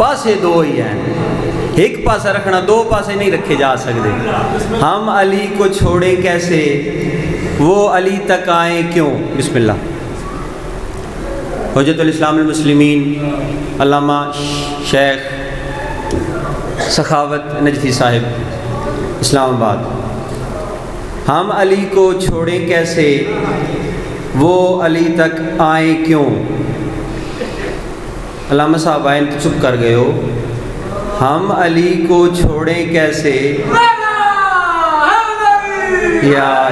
پاسے دو ہی ہیں، ایک پاسا رکھنا، دو پاسے نہیں رکھے جا سکتے۔ ہم علی کو چھوڑیں کیسے، وہ علی تک آئیں کیوں؟ بسم اللہ۔ حجت الاسلام المسلمین علامہ شیخ سخاوت نجفی صاحب، اسلام آباد۔ ہم علی کو چھوڑیں کیسے، وہ علی تک آئیں کیوں؟ علامہ صاحب آئیں تو چپ کر گئے ہو۔ ہم علی کو چھوڑیں کیسے، یار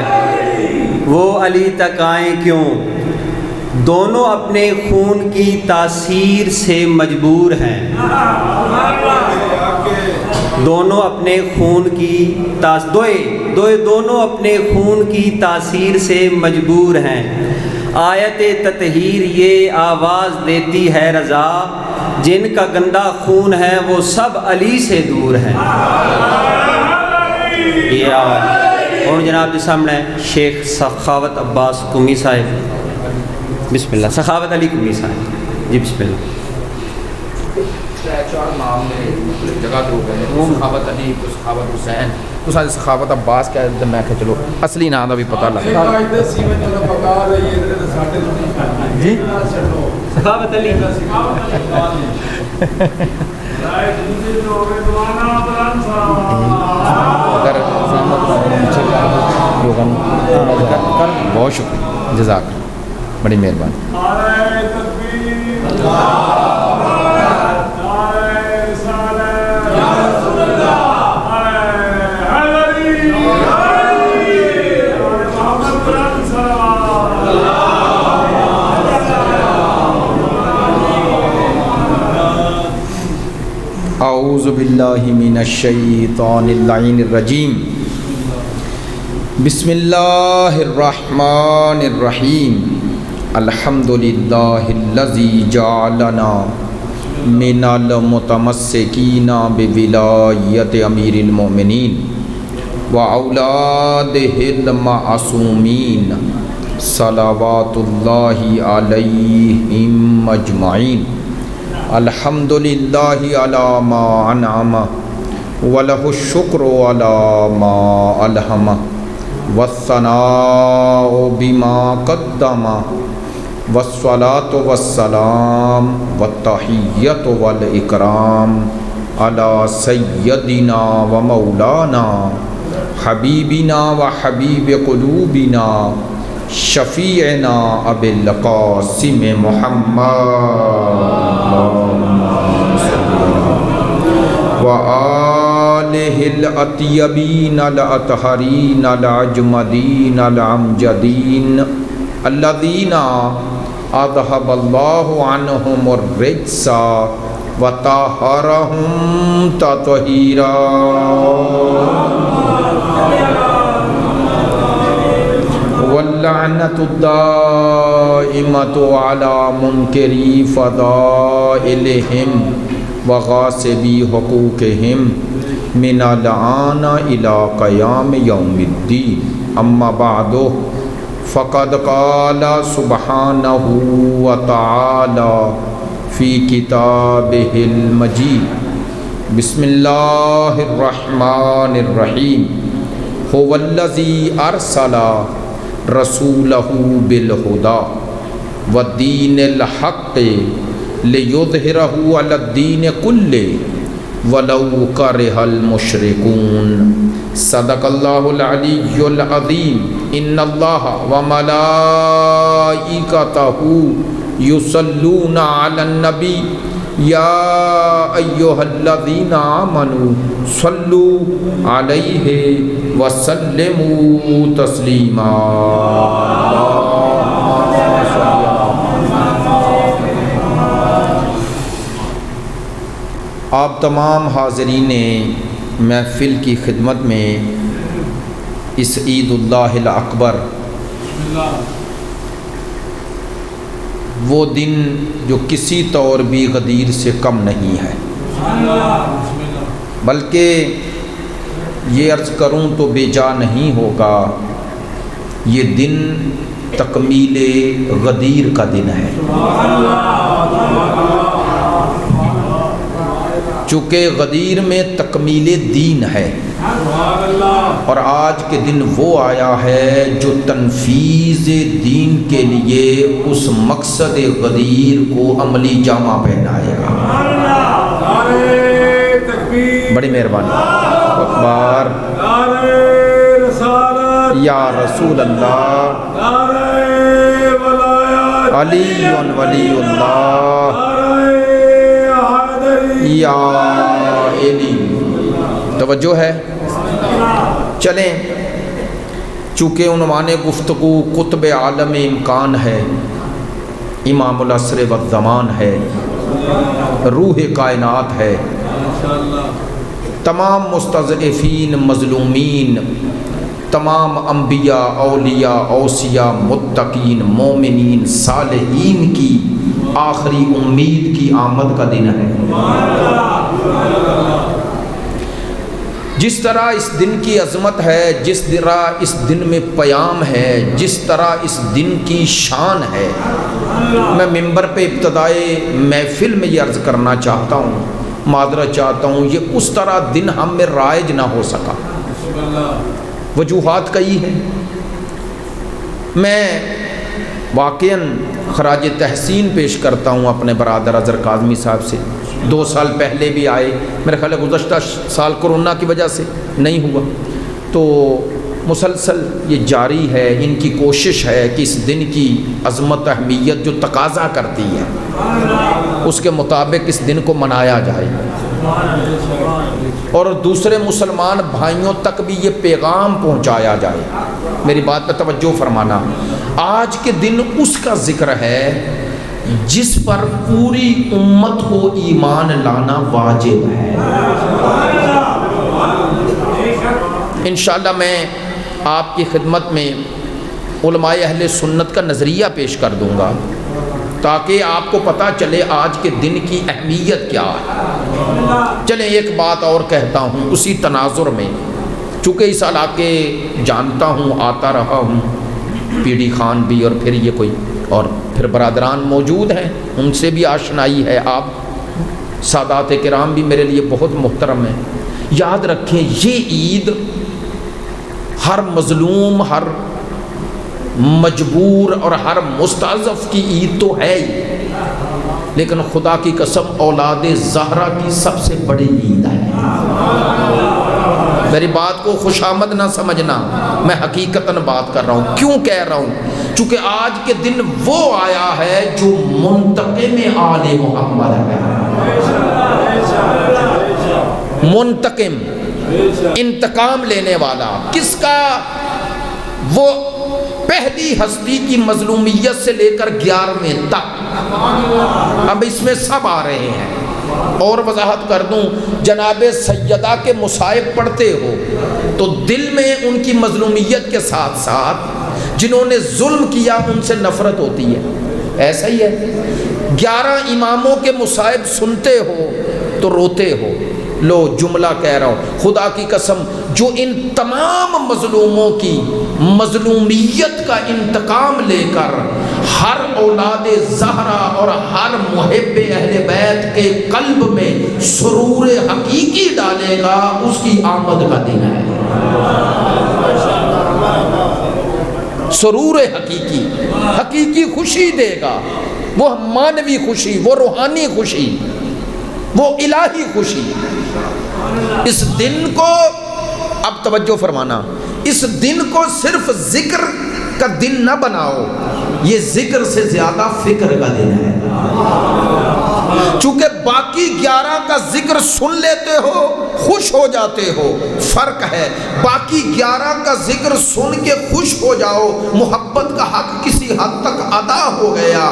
وہ علی تک آئیں کیوں؟ دونوں اپنے خون کی تاثیر سے مجبور ہیں، دونوں اپنے خون کی دونوں اپنے خون کی تاثیر سے مجبور ہیں۔ آیت تطہیر یہ آواز دیتی ہے رضا، جن کا گندا خون ہے وہ سب علی سے دور ہیں۔ اور جناب کے سامنے شیخ سخاوت عباس قمی صاحب، بسم اللہ۔ سخاوت علی قمی صاحب جی، بسم اللہ۔ چار نام نے جگہ دو گئے، سخاوت علی کو سخاوت حسین کو ساتھ سخاوت عباس کہہ دیتے، میں کہ چلو اصلی نام کا بھی پتہ لگا جی سخاوت علی اگر بہت شکریہ، جزاک اللہ، بڑی مہربانی۔ اعوذ باللہ من الشیطان اللعین الرجیم، بسم اللہ الرحمن الرحیم، الحمد للہ الذی جعلنا من المتمسکین بولایت امیر المؤمنین واولادہ المعصومین صلوات اللہ علیہم اجمعین۔ الحمد للہ علی ما انعم ولہ الشکر علی ما الہم والثناء بما قدم والصلاة والسلام والتحیۃ والاکرام علی سیدنا و مولانا حبیبنا و حبیب قلوبنا شفیعنا ابی القاسم محمد وآلہ الاطیبین الاطہرین العجمدین الامجدین الذین اذہب اللہ عنہم الرجس وطہرہم تطہیرا۔ واللعنۃ الدائمۃ علی منکری فضائلہم وغاصبی حقوقہم من الآن الی قیام یوم الدین، اما بعد فقد قال سبحانہ وتعالی فی کتابہ المجید، بسم اللہ الرحمن الرحیم، هو الذی ارسل رسولہ بالہدی والدین الحق لیظہرہ علی الدین کلہ ولو کرہ المشرکون۔ صدق اللہ العلی العظیم۔ ان اللہ وملائکتہ یصلون علی النبی یا ایہا الذین آمنوا صلوا علیہ وسلموا تسلیما۔ آپ تمام حاضرین محفل کی خدمت میں اس عید اللہ الاکبر، وہ دن جو کسی طور بھی غدیر سے کم نہیں ہے، بلکہ یہ عرض کروں تو بے جا نہیں ہوگا، یہ دن تکمیل غدیر کا دن ہے۔ چونکہ غدیر میں تکمیل دین ہے، اور آج کے دن وہ آیا ہے جو تنفیذ دین کے لیے اس مقصد غدیر کو عملی جامہ پہنائے گا۔ بڑی مہربانی، اکبر، یا رسول اللہ، علی ولی اللہ، یا علی۔ توجہ ہے؟ چلیں، چونکہ عنوان گفتگو قطب عالم امکان ہے، امام العصر والزمان ہے، روح کائنات ہے، تمام مستضعفین، مظلومین، تمام انبیاء، اولیاء، اوصیاء، متقین، مومنین، صالحین کی آخری امید کی آمد کا دن ہے۔ جس طرح اس دن کی عظمت ہے، جس طرح اس دن میں پیام ہے، جس طرح اس دن کی شان ہے، میں ممبر پہ ابتدائے محفل میں یہ عرض کرنا چاہتا ہوں، معذرت چاہتا ہوں، یہ اس طرح دن ہم میں رائج نہ ہو سکا۔ وجوہات کئی ہیں۔ میں واقعاً خراج تحسین پیش کرتا ہوں اپنے برادر اظہر کاظمی صاحب سے۔ 2 سال پہلے بھی آئے، میرے خیال ہے گزشتہ سال کورونا کی وجہ سے نہیں ہوا، تو مسلسل یہ جاری ہے، ان کی کوشش ہے کہ اس دن کی عظمت، اہمیت جو تقاضا کرتی ہے اس کے مطابق اس دن کو منایا جائے، اور دوسرے مسلمان بھائیوں تک بھی یہ پیغام پہنچایا جائے۔ میری بات پہ توجہ فرمانا، آج کے دن اس کا ذکر ہے جس پر پوری امت کو ایمان لانا واجب ہے۔ انشاءاللہ میں آپ کی خدمت میں علماء اہل سنت کا نظریہ پیش کر دوں گا تاکہ آپ کو پتہ چلے آج کے دن کی اہمیت کیا ہے۔ چلیں ایک بات اور کہتا ہوں اسی تناظر میں، چونکہ اس علاقے جانتا ہوں، آتا رہا ہوں، پی ڈی خان بھی، اور پھر یہ کوئی اور پھر برادران موجود ہیں، ان سے بھی آشنائی ہے، آپ سادات کرام بھی میرے لیے بہت محترم ہیں۔ یاد رکھیں یہ عید ہر مظلوم، ہر مجبور اور ہر مستضعف کی عید تو ہے ہی، لیکن خدا کی قسم اولاد زہرا کی سب سے بڑی عید ہے۔ میری بات کو خوشامد نہ سمجھنا، میں حقیقتاً بات کر رہا ہوں۔ کیوں کہہ رہا ہوں؟ چونکہ آج کے دن وہ آیا ہے جو منتقم آل محمد ہے۔ منتقم، انتقام لینے والا، کس کا؟ وہ پہلی ہستی کی مظلومیت سے لے کر 11ویں تک، اب اس میں سب آ رہے ہیں۔ اور وضاحت کر دوں، جناب سیدہ کے مصائب پڑھتے ہو تو دل میں ان کی مظلومیت کے ساتھ ساتھ جنہوں نے ظلم کیا ان سے نفرت ہوتی ہے، ایسا ہی ہے۔ 11 اماموں کے مصائب سنتے ہو تو روتے ہو۔ لو جملہ کہہ رہا ہوں، خدا کی قسم جو ان تمام مظلوموں کی مظلومیت کا انتقام لے کر ہر اولاد زہرا اور ہر محب اہل بیت کے قلب میں سرور حقیقی ڈالے گا، اس کی آمد کا دن ہے۔ سرور حقیقی، حقیقی خوشی دے گا، وہ مانوی خوشی، وہ روحانی خوشی، وہ الہی خوشی۔ اس دن کو، اب توجہ فرمانا، اس دن کو صرف ذکر کا دن نہ بناؤ، یہ ذکر سے زیادہ فکر کا دن ہے۔ چونکہ باقی 11 کا ذکر سن لیتے ہو، خوش ہو جاتے ہو، فرق ہے۔ باقی 11 کا ذکر سن کے خوش ہو جاؤ، محبت کا حق کسی حد تک ادا ہو گیا۔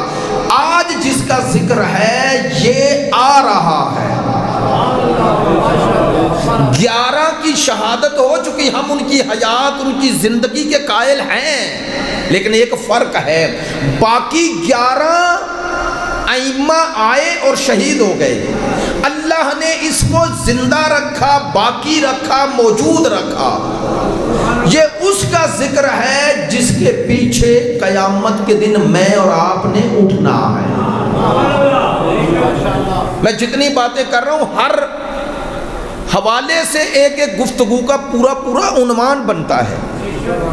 آج جس کا ذکر ہے یہ آ رہا ہے، 11 کی شہادت ہو چکی، ہم ان کی حیات، ان کی زندگی کے قائل ہیں، لیکن ایک فرق ہے، باقی 11 ائمہ آئے اور شہید ہو گئے، اللہ نے اس کو زندہ رکھا، باقی رکھا، موجود رکھا۔ یہ اس کا ذکر ہے جس کے پیچھے قیامت کے دن میں اور آپ نے اٹھنا ہے۔ میں جتنی باتیں کر رہا ہوں ہر حوالے سے ایک ایک گفتگو کا پورا عنوان بنتا ہے،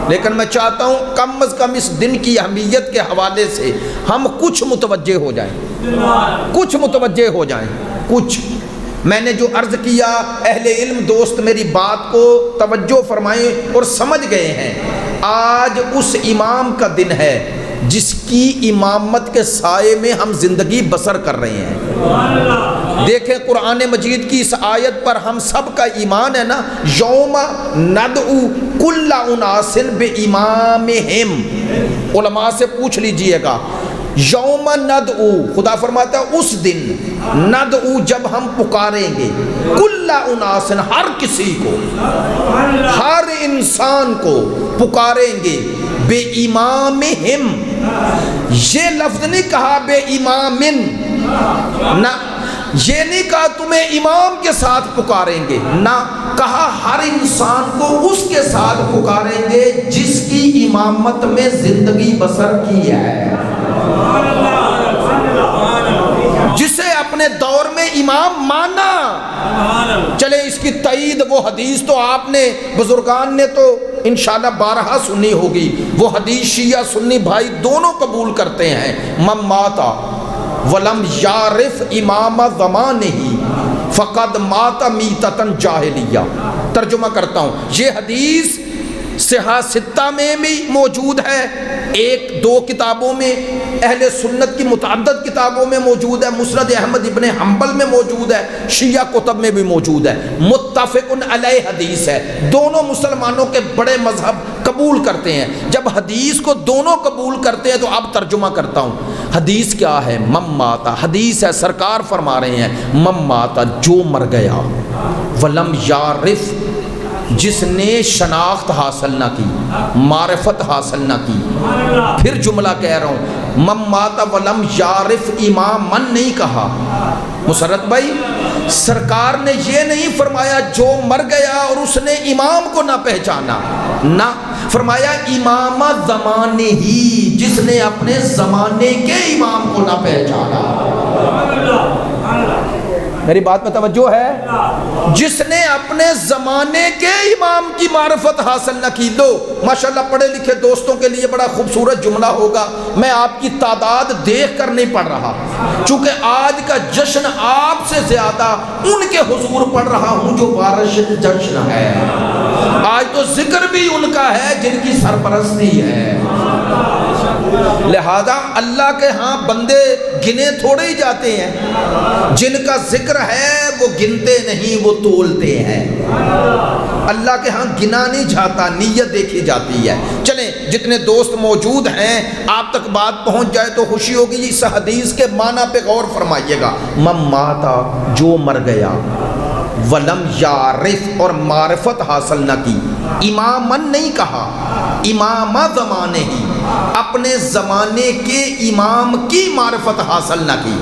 لیکن میں چاہتا ہوں کم از کم اس دن کی اہمیت کے حوالے سے ہم کچھ متوجہ ہو جائیں، کچھ میں نے جو عرض کیا اہل علم دوست میری بات کو توجہ فرمائیں اور سمجھ گئے ہیں۔ آج اس امام کا دن ہے جس کی امامت کے سائے میں ہم زندگی بسر کر رہے ہیں۔ دیکھیں قرآن مجید کی اس آیت پر ہم سب کا ایمان ہے نا، یوم ندعو کل اناس بامامہم، علماء سے پوچھ لیجئے گا، یوم ندعو، خدا فرماتا ہے اس دن، ندعو جب ہم پکاریں گے، کل اناس، ہر کسی کو، ہر انسان کو پکاریں گے، بے امامہم، یہ لفظ نہیں کہا بے امامن، نہ یہ نہیں کہا تمہیں امام کے ساتھ پکاریں گے، نہ کہا ہر انسان کو اس کے ساتھ پکاریں گے جس کی امامت میں زندگی بسر کی ہے، جسے اپنے دور میں امام مانا۔ چلے اس کی تائید وہ حدیث تو آپ نے بزرگان نے تو انشاءاللہ بارہا سنی ہوگی، وہ حدیث شیعہ سنی بھائی دونوں قبول کرتے ہیں، من ماتا ولم یعرف امام زمانہ فقد مات میتۃ جاہلیہ۔ ترجمہ کرتا ہوں، یہ حدیث صحاح ستہ میں بھی موجود ہے، ایک دو کتابوں میں، اہل سنت کی متعدد کتابوں میں موجود ہے، مسند احمد ابن حنبل میں موجود ہے، شیعہ کتب میں بھی موجود ہے، متفق علیہ حدیث ہے، دونوں مسلمانوں کے بڑے مذہب قبول کرتے ہیں۔ جب حدیث کو دونوں قبول کرتے ہیں تو اب ترجمہ کرتا ہوں، حدیث کیا ہے؟ من ماتا، حدیث ہے، سرکار فرما رہے ہیں، من ماتا، جو مر گیا، ولم یعرف، جس نے شناخت حاصل نہ کی، معرفت حاصل نہ کی۔ پھر جملہ کہہ رہا ہوں، من مات ولم یعرف امامن نہیں کہا مسرت بھائی، سرکار نے یہ نہیں فرمایا جو مر گیا اور اس نے امام کو نہ پہچانا، نہ فرمایا امام زمانے ہی، جس نے اپنے زمانے کے امام کو نہ پہچانا۔ میری بات میں توجہ ہے؟ جس نے اپنے زمانے کے امام کی معرفت حاصل نہ کی۔ لو ماشاءاللہ پڑھے لکھے دوستوں کے لیے بڑا خوبصورت جملہ ہوگا، میں آپ کی تعداد دیکھ کر نہیں پڑھ رہا، چونکہ آج کا جشن آپ سے زیادہ ان کے حضور پڑھ رہا ہوں جو وارث جشن ہے۔ آج تو ذکر بھی ان کا ہے جن کی سرپرستی ہے، لہذا اللہ کے ہاں بندے گنے تھوڑے ہی جاتے ہیں، جن کا ذکر ہے وہ گنتے نہیں، وہ تولتے ہیں۔ اللہ کے ہاں گنا نہیں جاتا، نیت دیکھی جاتی ہے۔ چلیں جتنے دوست موجود ہیں آپ تک بات پہنچ جائے تو خوشی ہوگی۔ اس حدیث کے معنی پہ غور فرمائیے گا، من ماتا، جو مر گیا، ولم یعرف، اور معرفت حاصل نہ کی، امامن نہیں کہا، امام زمانے ہی، اپنے زمانے کے امام کی معرفت حاصل نہ کی۔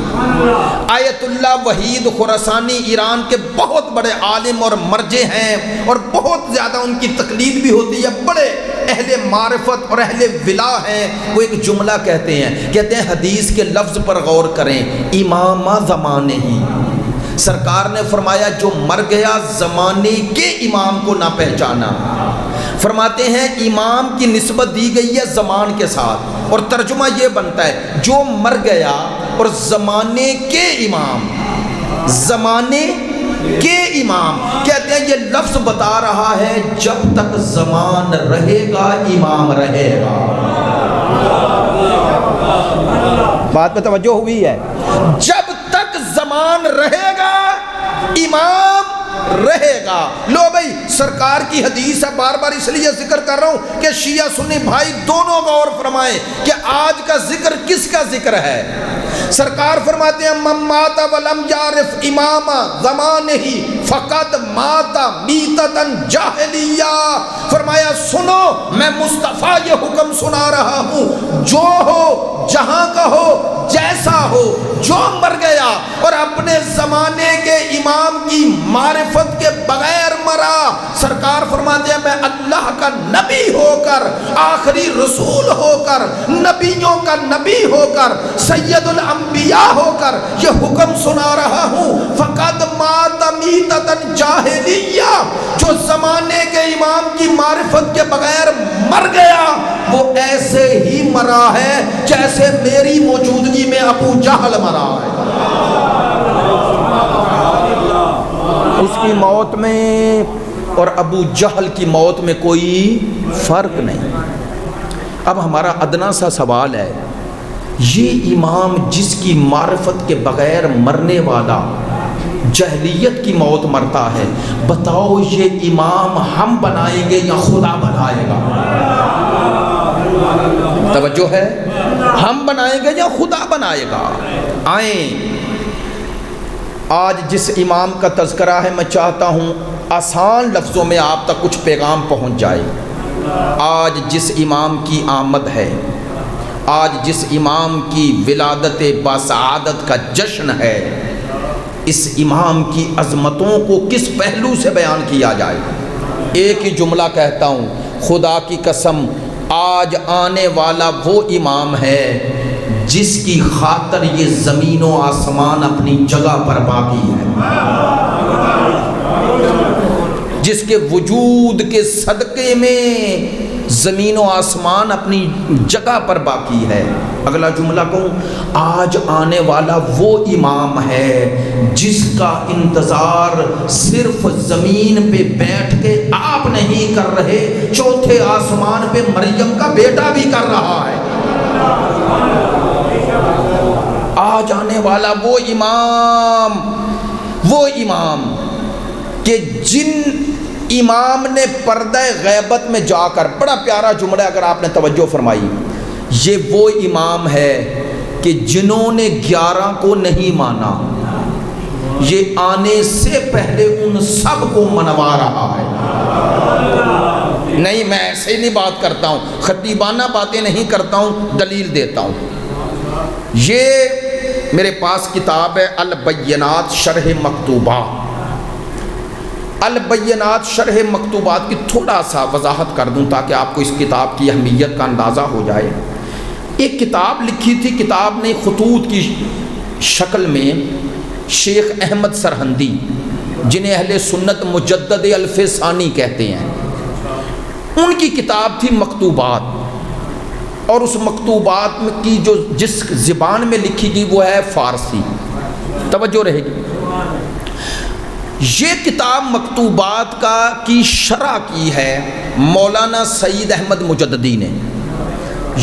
آیت اللہ وحید خراسانی ایران کے بہت بڑے عالم اور مرجع ہیں اور بہت زیادہ ان کی تقلید بھی ہوتی ہے، بڑے اہل معرفت اور اہل ولا ہیں۔ وہ ایک جملہ کہتے ہیں حدیث کے لفظ پر غور کریں، امام زمانے ہی، سرکار نے فرمایا جو مر گیا زمانے کے امام کو نہ پہچانا۔ فرماتے ہیں امام کی نسبت دی گئی ہے زمان کے ساتھ، اور ترجمہ یہ بنتا ہے جو مر گیا اور زمانے کے امام، زمانے کے امام، کہتے ہیں یہ لفظ بتا رہا ہے جب تک زمان رہے گا امام رہے گا۔ بات پہ توجہ ہوئی ہے؟ جب تک زمان رہے گا امام رہے گا۔ لو بھائی سرکار کی حدیث ہے، بار بار اس لیے ذکر کر رہا ہوں کہ شیعہ سنی بھائی دونوں غور فرمائیں کہ آج کا ذکر کس کا ذکر ہے۔ سرکار فرماتے ہیں من مات ولم یعرف امام زمانہ فقد مات میتۃ جاہلیہ۔ فرمایا سنو میں مصطفیٰ یہ حکم سنا رہا ہوں، جو ہو جہاں کا ہو جیسا ہو، جو مر گیا اور اپنے زمانے کے امام کی معرفت کے بغیر مرا. سرکار فرماتے ہیں میں اللہ کا نبی ہو کر, آخری رسول ہو کر, نبیوں کا نبی ہو کر, سید الانبیاء ہو کر یہ حکم سنا رہا ہوں, فقد مات میتۃ جاہلیہ, جو زمانے کے امام کی معرفت کے بغیر مر گیا وہ ایسے ہی مرا ہے جیسے میری موجودگی میں ابو جہل مرا ہے. اس کی موت میں اور ابو جہل کی موت میں کوئی فرق نہیں. اب ہمارا ادنا سا سوال ہے, یہ امام جس کی معرفت کے بغیر مرنے والا جہلیت کی موت مرتا ہے, بتاؤ یہ امام ہم بنائیں گے یا خدا بنائے گا؟ توجہ ہے, ہم بنائیں گے یا خدا بنائے گا؟ آئیں آج جس امام کا تذکرہ ہے میں چاہتا ہوں آسان لفظوں میں آپ تک کچھ پیغام پہنچ جائے. آج جس امام کی آمد ہے, آج جس امام کی ولادت باسعادت کا جشن ہے, اس امام کی عظمتوں کو کس پہلو سے بیان کیا جائے؟ ایک ہی جملہ کہتا ہوں, خدا کی قسم آج آنے والا وہ امام ہے جس کی خاطر یہ زمین و آسمان اپنی جگہ پر باقی ہے, جس کے وجود کے صدقے میں زمین و آسمان اپنی جگہ پر باقی ہے. اگلا جملہ کہوں, آج آنے والا وہ امام ہے جس کا انتظار صرف زمین پہ بیٹھ کے آپ نہیں کر رہے, چوتھے آسمان پہ مریم کا بیٹا بھی کر رہا ہے. آج آنے والا وہ امام کہ جن امام نے پردہ غیبت میں جا کر, بڑا پیارا جملہ اگر آپ نے توجہ فرمائی, یہ وہ امام ہے کہ جنہوں نے 11 کو نہیں مانا, یہ آنے سے پہلے ان سب کو منوا رہا ہے. نہیں, میں ایسے نہیں بات کرتا ہوں, خطیبانہ باتیں نہیں کرتا ہوں, دلیل دیتا ہوں. یہ میرے پاس کتاب ہے البینات شرح مکتوبات. البینات شرح مکتوبات کی تھوڑا سا وضاحت کر دوں تاکہ آپ کو اس کتاب کی اہمیت کا اندازہ ہو جائے. ایک کتاب لکھی تھی, کتاب نے خطوط کی شکل میں, شیخ احمد سرہندی جنہیں اہل سنت مجدد الف ثانی کہتے ہیں, ان کی کتاب تھی مکتوبات. اور اس مکتوبات میں کی جو جس زبان میں لکھی گئی وہ ہے فارسی. توجہ رہے گی. یہ کتاب مکتوبات کی شرح کی ہے مولانا سعید احمد مجددی نے.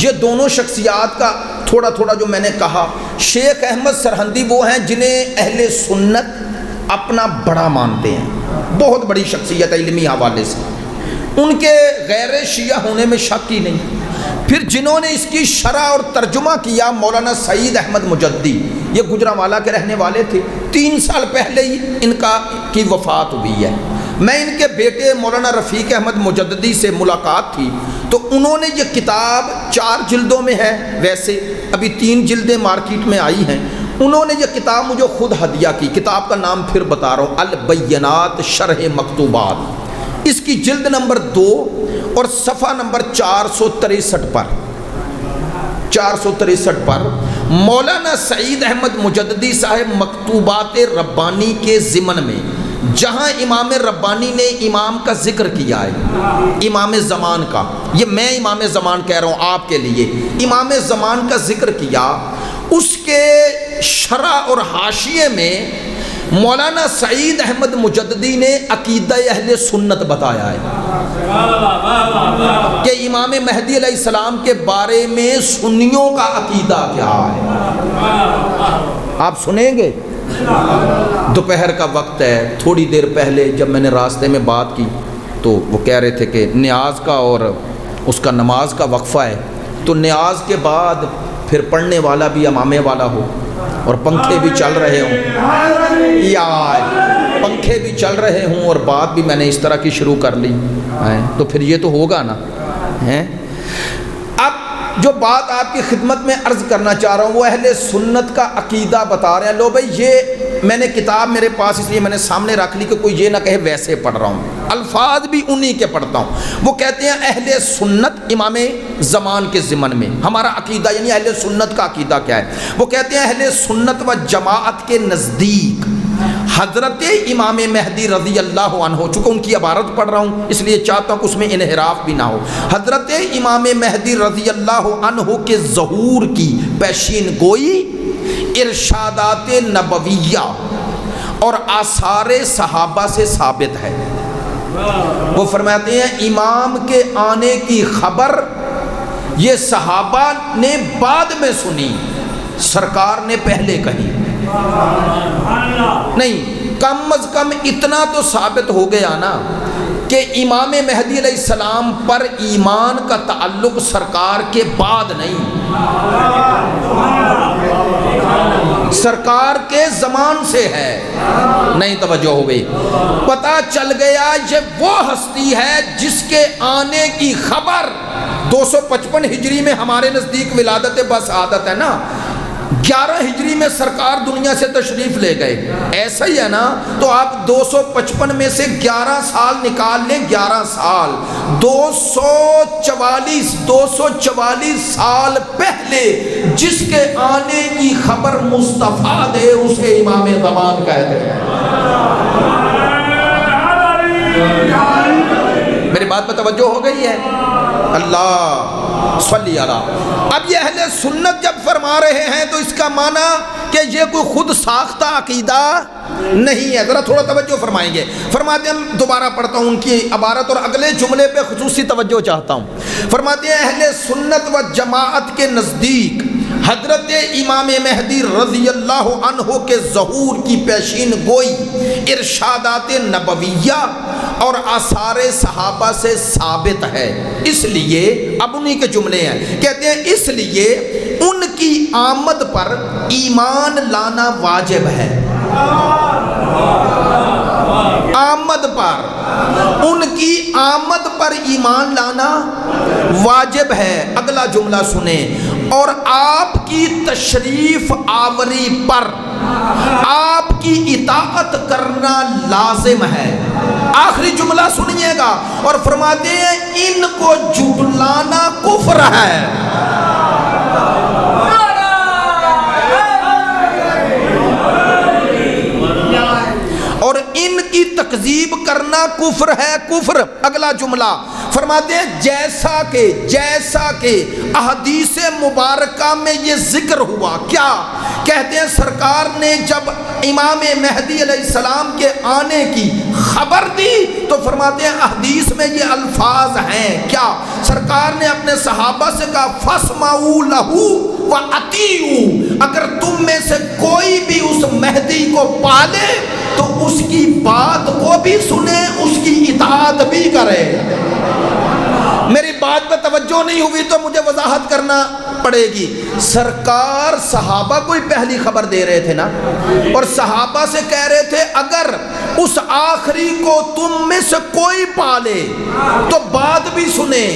یہ دونوں شخصیات کا تھوڑا تھوڑا جو میں نے کہا, شیخ احمد سرہندی وہ ہیں جنہیں اہل سنت اپنا بڑا مانتے ہیں, بہت بڑی شخصیت علمی حوالے سے, ان کے غیر شیعہ ہونے میں شک ہی نہیں. پھر جنہوں نے اس کی شرح اور ترجمہ کیا مولانا سعید احمد مجددی, یہ گجرانوالہ کے رہنے والے تھے. 3 سال پہلے ہی ان کی وفات ہوئی ہے. میں ان کے بیٹے مولانا رفیق احمد مجددی سے ملاقات تھی تو انہوں نے یہ کتاب 4 جلدوں میں ہے, ویسے ابھی 3 جلدیں مارکیٹ میں آئی ہیں. انہوں نے یہ کتاب مجھے خود ہدیہ کی. کتاب کا نام پھر بتا رہا ہوں, البینات شرح مکتوبات. اس کی جلد نمبر 2 اور صفحہ نمبر 463 پر مولانا سعید احمد مجددی صاحب مکتوبات ربانی کے ضمن میں جہاں امام ربانی نے امام کا ذکر کیا ہے, امام زمان کا, یہ میں امام زمان کہہ رہا ہوں آپ کے لیے, امام زمان کا ذکر کیا, اس کے شرح اور حاشیے میں مولانا سعید احمد مجددی نے عقیدہ اہل سنت بتایا ہے کہ امام مہدی علیہ السلام کے بارے میں سنیوں کا عقیدہ کیا ہے. آپ سنیں گے. دوپہر کا وقت ہے, تھوڑی دیر پہلے جب میں نے راستے میں بات کی تو وہ کہہ رہے تھے کہ نیاز کا اور اس کا نماز کا وقفہ ہے, تو نیاز کے بعد پھر پڑھنے والا بھی امامے والا ہو اور پنکھے بھی چل رہے ہوں, یا پنکھے بھی چل رہے ہوں اور بات بھی میں نے اس طرح کی شروع کر لی, تو پھر یہ تو ہوگا نا. اب جو بات آپ کی خدمت میں عرض کرنا چاہ رہا ہوں وہ اہل سنت کا عقیدہ بتا رہے ہیں. لو بھائی یہ میں نے کتاب میرے پاس اس لیے میں نے سامنے رکھ لی کہ کوئی یہ نہ کہے ویسے پڑھ رہا ہوں, الفاظ بھی انہی کے پڑھتا ہوں. وہ کہتے ہیں اہل سنت امام زمان کے ضمن میں ہمارا عقیدہ یعنی اہل سنت کا عقیدہ کیا ہے. وہ کہتے ہیں اہل سنت و جماعت کے نزدیک حضرت امام مہدی رضی اللہ عنہ, چونکہ ان کی عبارت پڑھ رہا ہوں اس لیے چاہتا ہوں کہ اس میں انحراف بھی نہ ہو, حضرت امام مہدی رضی اللہ عنہ کے ظہور کی پیشین گوئی ارشادات نبویہ اور آثار صحابہ سے ثابت ہے. وہ فرماتے ہیں امام کے آنے کی خبر یہ صحابہ نے بعد میں سنی, سرکار نے پہلے کہی. نہیں, کم از کم اتنا تو ثابت ہو گیا نا کہ امام مہدی علیہ السلام پر ایمان کا تعلق سرکار کے بعد نہیں, سرکار کے زمان سے ہے. نہیں توجہ ہو گئی, پتہ چل گیا یہ وہ ہستی ہے جس کے آنے کی خبر 255 ہجری میں ہمارے نزدیک ولادت بسعادت ہے نا, 11 ہجری میں سرکار دنیا سے تشریف لے گئے, ایسا ہی ہے نا. تو آپ 255 میں سے 11 سال نکال لیں, 11 سال 244 سال پہلے جس کے آنے کی خبر مصطفیٰ دے اسے امام زمان کہتے ہیں. میری بات پہ توجہ ہو گئی ہے؟ اللہ صلی اللہ. اب یہ اہل سنت جب فرما رہے ہیں تو اس کا معنی کہ یہ کوئی خود ساختہ عقیدہ نہیں ہے. ذرا تھوڑا توجہ فرمائیں گے. فرماتے ہیں, دوبارہ پڑھتا ہوں ان کی عبارت اور اگلے جملے پہ خصوصی توجہ چاہتا ہوں. فرماتے ہیں اہل سنت و جماعت کے نزدیک حضرت امام مہدی رضی اللہ عنہ کے ظہور کی پیشین گوئی ارشادات نبویہ اور آثار صحابہ سے ثابت ہے. اس لیے اب انہی کے جملے ہیں, کہتے ہیں اس لیے ان کی آمد پر ایمان لانا واجب ہے. آمد پر, ان کی آمد پر ایمان لانا واجب ہے. اگلا جملہ سنیں, اور آپ کی تشریف آوری پر آپ کی اطاعت کرنا لازم ہے. آخری جملہ سنیے گا, اور فرماتے ہیں ان کو جھٹلانا کفر ہے. اور ان کی تکذیب کرنا کفر ہے, کفر. اگلا جملہ فرماتے ہیں جیسا کہ احادیث مبارکہ میں یہ ذکر ہوا. کیا کہتے ہیں؟ سرکار نے جب امام مہدی علیہ السلام کے آنے کی خبر دی تو فرماتے ہیں احادیث میں یہ الفاظ ہیں. کیا سرکار نے اپنے صحابہ سے کہا فاسمعوا لہ وَأَطِیعُوا, اگر تم میں سے کوئی بھی اس مہدی کو پالے تو اس کی بات کو بھی سنے, اس کی اطاعت بھی کرے. میری بات پہ توجہ نہیں ہوئی تو مجھے وضاحت کرنا پڑے گی. سرکار صحابہ کو ہی پہلی خبر دے رہے تھے نا, اور صحابہ سے کہہ رہے تھے اگر اس آخری کو تم میں سے کوئی پالے تو بات بھی سنے,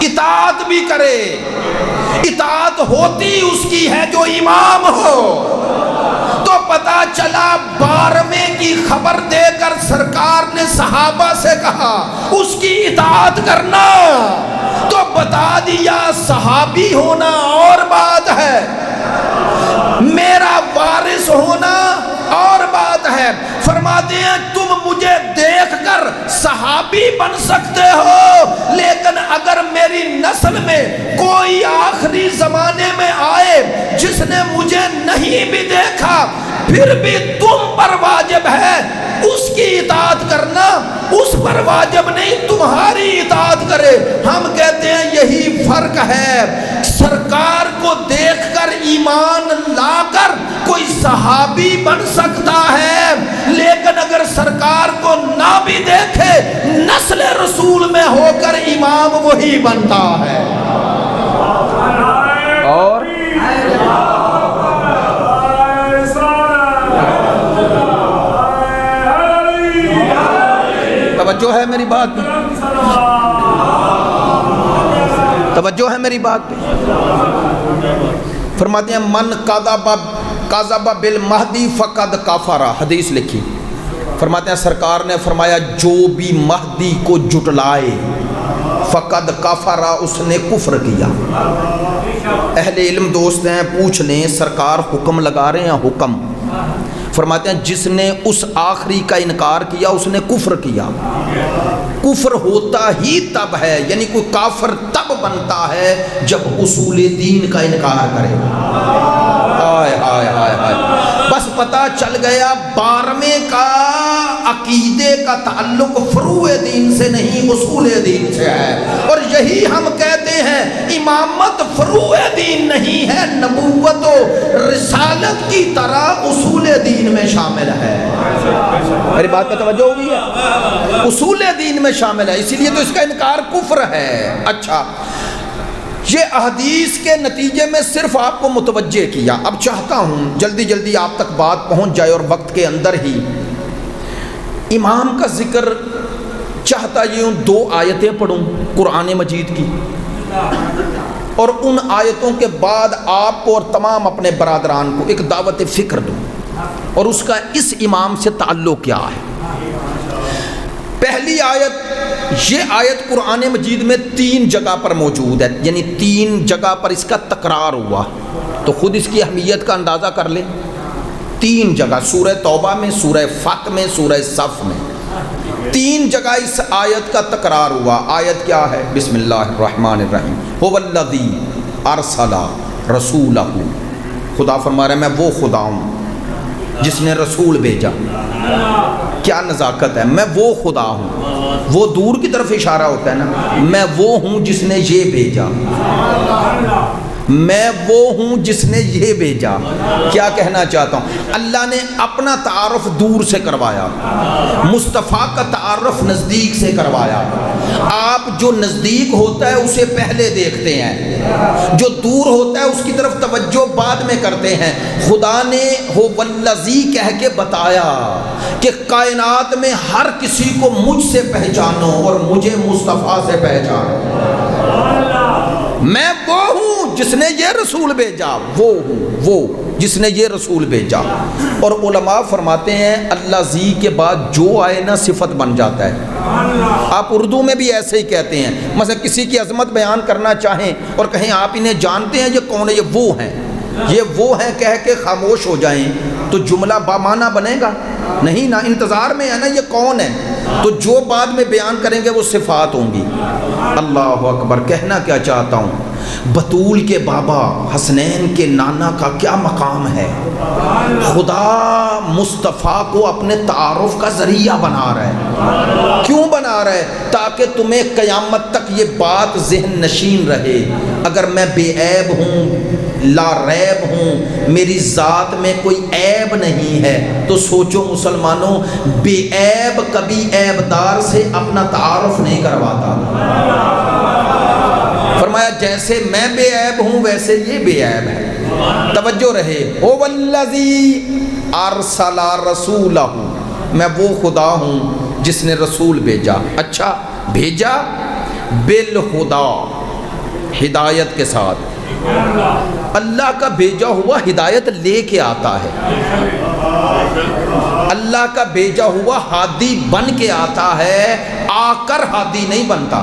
اطاعت بھی کرے. اطاعت ہوتی اس کی ہے جو امام ہو. تو پتا چلا 12ویں کی خبر دے کر سرکار نے صحابہ سے کہا اس کی اطاعت کرنا, تو بتا دیا صحابی ہونا اور بات ہے, میرا وارث ہونا اور بات ہے. فرماتے ہیں تم مجھے دیکھ کر صحابی بن سکتے ہو, لیکن اگر میری نسل میں کوئی آخری زمانے میں آئے جس نے مجھے نہیں بھی دیکھا پھر بھی تم پر واجب ہے اس کی اطاعت کرنا, اس پر واجب نہیں تمہاری اطاعت کرے. ہم کہتے ہیں یہی فرق ہے. سرکار کو دیکھ کر ایمان لا کر کوئی صحابی بن سکتا ہے, لیکن اگر سرکار کو نہ بھی دیکھے نسل رسول میں ہو کر امام وہی بنتا ہے. اور توجہ ہے میری بات میں؟ توجہ ہے میری بات پہ؟ فرماتے ہیں من کذب بالمہدی فقد کفر، حدیث لکھی، فرماتے ہیں سرکار نے فرمایا جو بھی مہدی کو جھٹلائے فقد کفر، اس نے کفر کیا۔ اہل علم دوست ہیں، پوچھ لیں سرکار حکم لگا رہے ہیں، حکم فرماتے ہیں جس نے اس آخری کا انکار کیا اس نے کفر کیا۔ کفر ہوتا ہی تب ہے، یعنی کوئی کافر تب بنتا ہے جب اصول دین کا انکار کرے۔ آئے آئے آئے آئے، بس پتہ چل گیا 12ویں کا عقیدے کا تعلق فروع دین سے نہیں اصول دین سے ہے، اور یہی ہم کہتے ہیں امامت فروع دین نہیں ہے، نبوت و رسالت کی طرح اصول دین میں شامل ہے۔ میری بات پہ توجہ ہوئی ہے؟ اصول دین میں شامل ہے، اسی لیے تو اس کا انکار کفر ہے۔ اچھا، یہ احادیث کے نتیجے میں صرف آپ کو متوجہ کیا، اب چاہتا ہوں جلدی جلدی آپ تک بات پہنچ جائے اور وقت کے اندر ہی امام کا ذکر چاہتا یہ ہوں 2 آیتیں پڑھوں قرآن مجید کی، اور ان آیتوں کے بعد آپ کو اور تمام اپنے برادران کو ایک دعوت فکر دوں، اور اس کا اس امام سے تعلق کیا ہے۔ پہلی آیت، یہ آیت قرآن مجید میں 3 جگہ پر موجود ہے، یعنی 3 جگہ پر اس کا تکرار ہوا، تو خود اس کی اہمیت کا اندازہ کر لیں۔ 3 جگہ، سورہ توبہ میں، سورہ فتح میں، سورہ صف میں، 3 جگہ اس آیت کا تکرار ہوا۔ آیت کیا ہے؟ بسم اللہ الرحمن الرحیم، هو الذی ارسل رسولہ، خدا فرما رہا ہے میں وہ خدا ہوں جس نے رسول بھیجا۔ کیا نزاکت ہے، میں وہ خدا ہوں، وہ دور کی طرف اشارہ ہوتا ہے نا، میں وہ ہوں جس نے یہ بھیجا، میں وہ ہوں جس نے یہ بھیجا۔ کیا کہنا چاہتا ہوں؟ اللہ نے اپنا تعارف دور سے کروایا، مصطفیٰ کا تعارف نزدیک سے کروایا۔ آپ جو نزدیک ہوتا ہے اسے پہلے دیکھتے ہیں، جو دور ہوتا ہے اس کی طرف توجہ بعد میں کرتے ہیں۔ خدا نے ہو والذی کہہ کے بتایا کہ کائنات میں ہر کسی کو مجھ سے پہچانو اور مجھے مصطفیٰ سے پہچانو۔ میں وہ ہوں جس نے یہ رسول بھیجا، وہ ہوں وہ جس نے یہ رسول بھیجا۔ اور علماء فرماتے ہیں اللہ زی کے بعد جو آئے نا صفت بن جاتا ہے۔ آپ اردو میں بھی ایسے ہی کہتے ہیں، مثلا کسی کی عظمت بیان کرنا چاہیں اور کہیں آپ انہیں جانتے ہیں یہ کون ہے، یہ وہ ہیں، یہ وہ ہیں کہہ کے خاموش ہو جائیں تو جملہ بامعنی بنے گا نہیں نا، انتظار میں ہے نا یہ کون ہے، تو جو بعد میں بیان کریں گے وہ صفات ہوں گی۔ اللہ اکبر۔ کہنا کیا چاہتا ہوں، بطول کے بابا حسنین کے نانا کا کیا مقام ہے، خدا مصطفیٰ کو اپنے تعارف کا ذریعہ بنا رہا ہے۔ کیوں بنا رہا ہے؟ تاکہ تمہیں قیامت تک یہ بات ذہن نشین رہے، اگر میں بے عیب ہوں، لا ریب ہوں، میری ذات میں کوئی عیب نہیں ہے، تو سوچو مسلمانوں، بے عیب کبھی عیبدار سے اپنا تعارف نہیں کرواتا۔ فرمایا جیسے میں بے عیب ہوں ویسے یہ بے عیب ہے۔ توجہ رہے، او والذی ارسل رسولہ، میں وہ خدا ہوں جس نے رسول بھیجا۔ اچھا، بھیجا بالہدا، ہدایت کے ساتھ۔ اللہ کا بھیجا ہوا ہدایت لے کے آتا ہے، اللہ کا بھیجا ہوا ہادی بن کے آتا ہے، آ کر ہادی نہیں بنتا،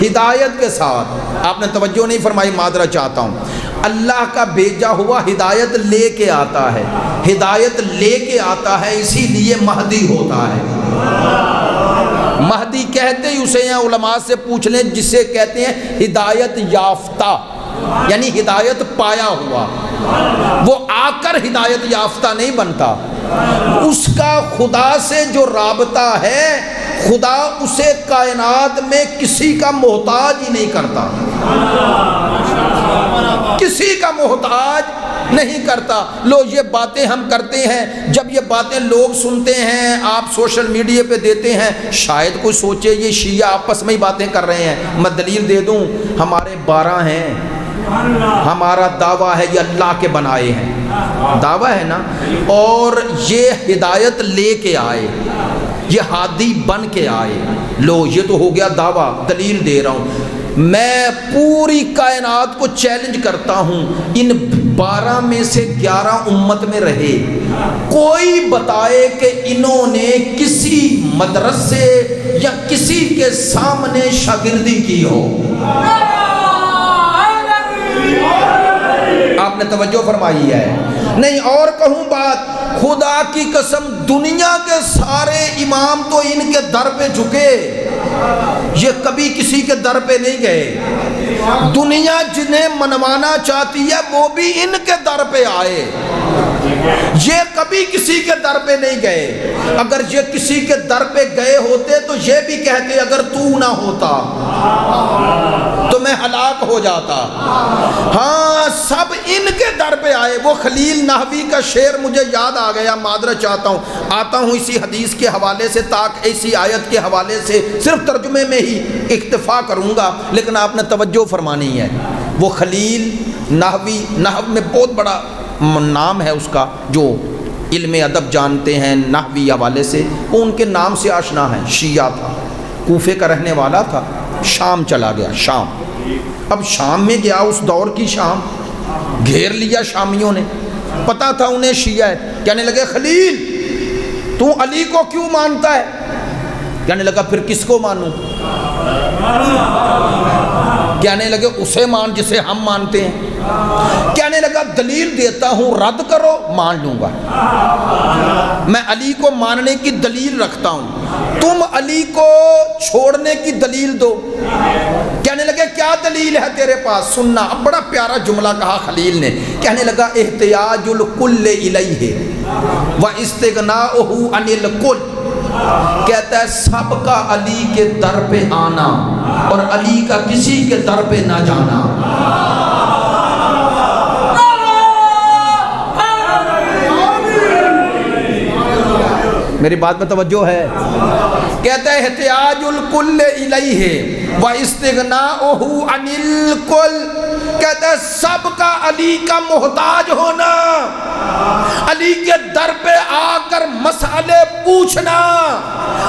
ہدایت کے ساتھ۔ آپ نے توجہ نہیں فرمائی، معذرت چاہتا ہوں۔ اللہ کا بھیجا ہوا ہدایت لے کے آتا ہے، ہدایت لے کے آتا ہے، اسی لیے مہدی ہوتا ہے۔ مہدی کہتے ہی اسے ہیں، علماء سے پوچھ لیں، جسے کہتے ہیں ہدایت یافتہ، یعنی ہدایت پایا ہوا۔ وہ آ کر ہدایت یافتہ نہیں بنتا، اس کا خدا سے جو رابطہ ہے، خدا اسے کائنات میں کسی کا محتاج ہی نہیں کرتا، کسی کا محتاج نہیں کرتا۔ لو یہ باتیں ہم کرتے ہیں، جب یہ باتیں لوگ سنتے ہیں، آپ سوشل میڈیا پہ دیتے ہیں، شاید کوئی سوچے یہ شیعہ آپس میں ہی باتیں کر رہے ہیں۔ میں دلیل دے دوں، ہمارے 12 ہیں، ہمارا دعویٰ ہے یہ اللہ کے بنائے ہیں، دعویٰ ہے نا، اور یہ ہدایت لے کے آئے، یہ ہادی بن کے آئے۔ لو یہ تو ہو گیا دعویٰ، دلیل دے رہا ہوں۔ میں پوری کائنات کو چیلنج کرتا ہوں، ان 12 میں سے 11 امت میں رہے، کوئی بتائے کہ انہوں نے کسی مدرسے یا کسی کے سامنے شاگردی کی ہو۔ آپ نے توجہ فرمائی ہے؟ نہیں، اور کہوں بات، خدا کی قسم دنیا کے سارے امام تو ان کے در پہ جھکے، یہ کبھی کسی کے در پہ نہیں گئے۔ دنیا جنہیں منوانا چاہتی ہے وہ بھی ان کے در پہ آئے، یہ کبھی کسی کے در پہ نہیں گئے۔ اگر یہ کسی کے در پہ گئے ہوتے تو یہ بھی کہتے اگر تو نہ ہوتا تو میں ہلاک ہو جاتا۔ ہاں، سب ان کے در پہ آئے۔ وہ خلیل نحوی کا شعر مجھے یاد آ گیا، معذرت چاہتا ہوں، آتا ہوں اسی حدیث کے حوالے سے، تاکہ اسی آیت کے حوالے سے صرف ترجمے میں ہی اکتفا کروں گا، لیکن آپ نے توجہ فرمانی ہے۔ وہ خلیل نحوی، نحو میں بہت بڑا نام ہے اس کا، جو علم ادب جانتے ہیں نحوی حوالے سے، وہ ان کے نام سے آشنا ہے۔ شیعہ تھا، کوفے کا رہنے والا تھا، شام چلا گیا، شام۔ اب شام میں گیا، اس دور کی شام، گھیر لیا شامیوں نے، پتا تھا انہیں شیعہ ہے۔ کہنے لگے خلیل تو علی کو کیوں مانتا ہے؟ کہنے لگا پھر کس کو مانوں؟ کہنے لگے اسے مان جسے ہم مانتے ہیں۔ کہنے لگا دلیل دیتا ہوں، رد کرو، مان لوں گا۔ میں علی کو ماننے کی دلیل رکھتا ہوں، تم علی کو چھوڑنے کی دلیل دو۔ کہنے لگے کیا دلیل ہے تیرے پاس؟ سننا۔ اب بڑا پیارا جملہ کہا خلیل نے، کہنے لگا احتیاج الکل الیہ واستغناؤہ عن الکل، کہتا ہے سب کا علی کے در پہ آنا اور علی کا کسی کے در پہ نہ جانا۔ میری بات میں توجہ ہے؟ کہتا ہے احتیاج الکل الیہ واستغناؤہ عن الکل، کہتا ہے سب کا علی کا محتاج ہونا، علی کے در پہ آ کر مسئلے پوچھنا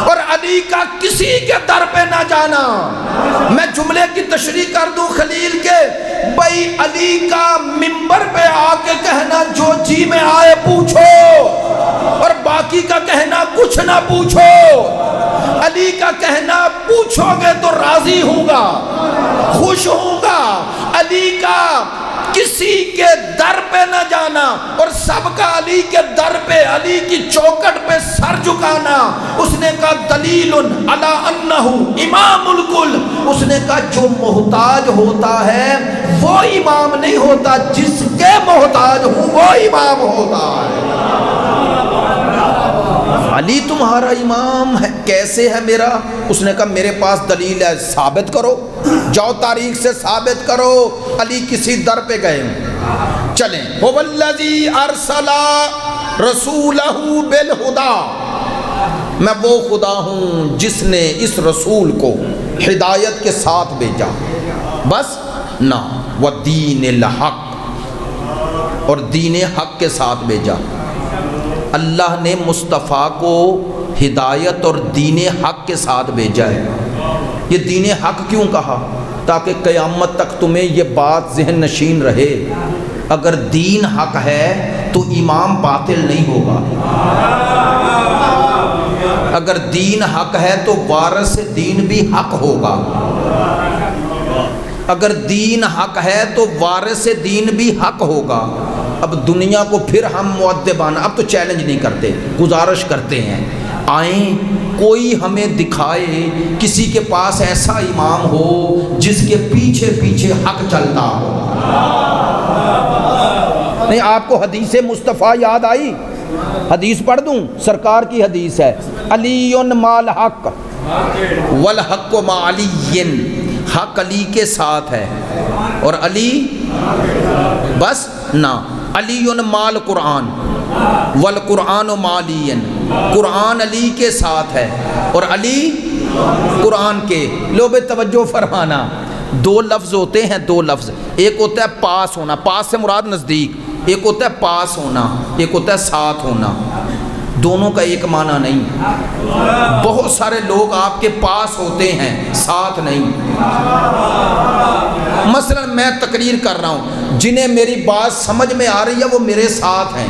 اور علی کا کسی کے در پہ نہ جانا۔ میں جملے کی تشریح کر دوں خلیل کے، بھائی علی کا منبر پہ آ کے کہنا جو جی میں آئے پوچھو اور باقی کا کہنا کچھ نہ پوچھو۔ علی کا کہنا پوچھو گے تو راضی ہوں گا، خوش ہوں گا۔ علی کا کسی کے در پہ نہ جانا اور سب کا علی کے در پہ، علی کی چوکٹ پہ سر جھکانا۔ اس نے کہا دلیل علی انہ امام الکل، اس نے کہا جو محتاج ہوتا ہے وہ امام نہیں ہوتا، جس کے محتاج ہوں وہ امام ہوتا ہے۔ علی تمہارا امام ہے، کیسے ہے میرا؟ اس نے کہا میرے پاس دلیل ہے، ثابت کرو، جاؤ تاریخ سے ثابت کرو علی کسی در پہ گئے ہوں۔ چلیں، هو الذی ارسل رسولہ بالہدی، میں وہ خدا ہوں جس نے اس رسول کو ہدایت کے ساتھ بھیجا، بس نہ، ودین الحق، اور دین حق کے ساتھ بھیجا۔ اللہ نے مصطفیٰ کو ہدایت اور دین حق کے ساتھ بھیجا ہے۔ یہ دین حق کیوں کہا؟ تاکہ قیامت تک تمہیں یہ بات ذہن نشین رہے، اگر دین حق ہے تو امام باطل نہیں ہوگا، اگر دین حق ہے تو وارث دین بھی حق ہوگا، اگر دین حق ہے تو وارث دین بھی حق ہوگا۔ اب دنیا کو پھر ہم مؤدبانہ، اب تو چیلنج نہیں کرتے، گزارش کرتے ہیں، آئیں کوئی ہمیں دکھائے کسی کے پاس ایسا امام ہو جس کے پیچھے پیچھے حق چلتا ہو۔ نہیں، آپ کو حدیث مصطفیٰ یاد آئی؟ حدیث پڑھ دوں، سرکار کی حدیث ہے، علی مال حق والحق مع علی، حق علی کے ساتھ ہے اور علی بس نہ، علی مال قرآن والقرآن مع علی، قرآن علی کے ساتھ ہے اور علی قرآن کے۔ لو بے توجہ فرمانا، دو لفظ ہوتے ہیں، دو لفظ، ایک ہوتا ہے پاس ہونا، پاس سے مراد نزدیک، ایک ہوتا ہے پاس ہونا، ایک ہوتا ہے ساتھ ہونا۔ دونوں کا ایک معنی نہیں. بہت سارے لوگ آپ کے پاس ہوتے ہیں، ساتھ نہیں. مثلا میں تقریر کر رہا ہوں، جنہیں میری بات سمجھ میں آ رہی ہے وہ میرے ساتھ ہیں،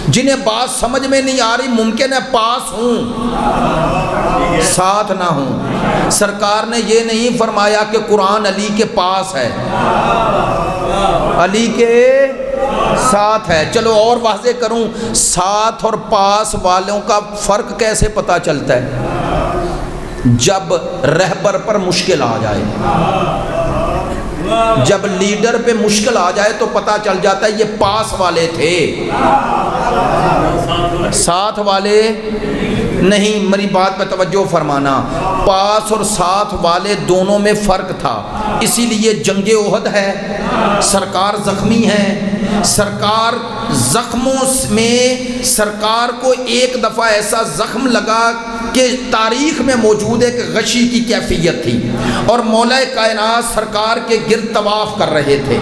جنہیں بات سمجھ میں نہیں آ رہی ممکن ہے پاس ہوں ساتھ نہ ہوں. سرکار نے یہ نہیں فرمایا کہ قرآن علی کے پاس ہے، علی کے ساتھ ہے. چلو اور واضح کروں، ساتھ اور پاس والوں کا فرق کیسے پتہ چلتا ہے؟ جب رہبر پر مشکل آ جائے، جب لیڈر پہ مشکل آ جائے تو پتہ چل جاتا ہے یہ پاس والے تھے، ساتھ والے نہیں. میری بات پہ توجہ فرمانا، پاس اور ساتھ والے دونوں میں فرق تھا. اسی لیے جنگ احد ہے، سرکار زخمی ہیں، سرکار زخموں میں سرکار کو ایک دفعہ ایسا زخم لگا کہ تاریخ میں موجود ہے کہ غشی کی کیفیت تھی، اور مولا کائنات سرکار کے گرد طواف کر رہے تھے.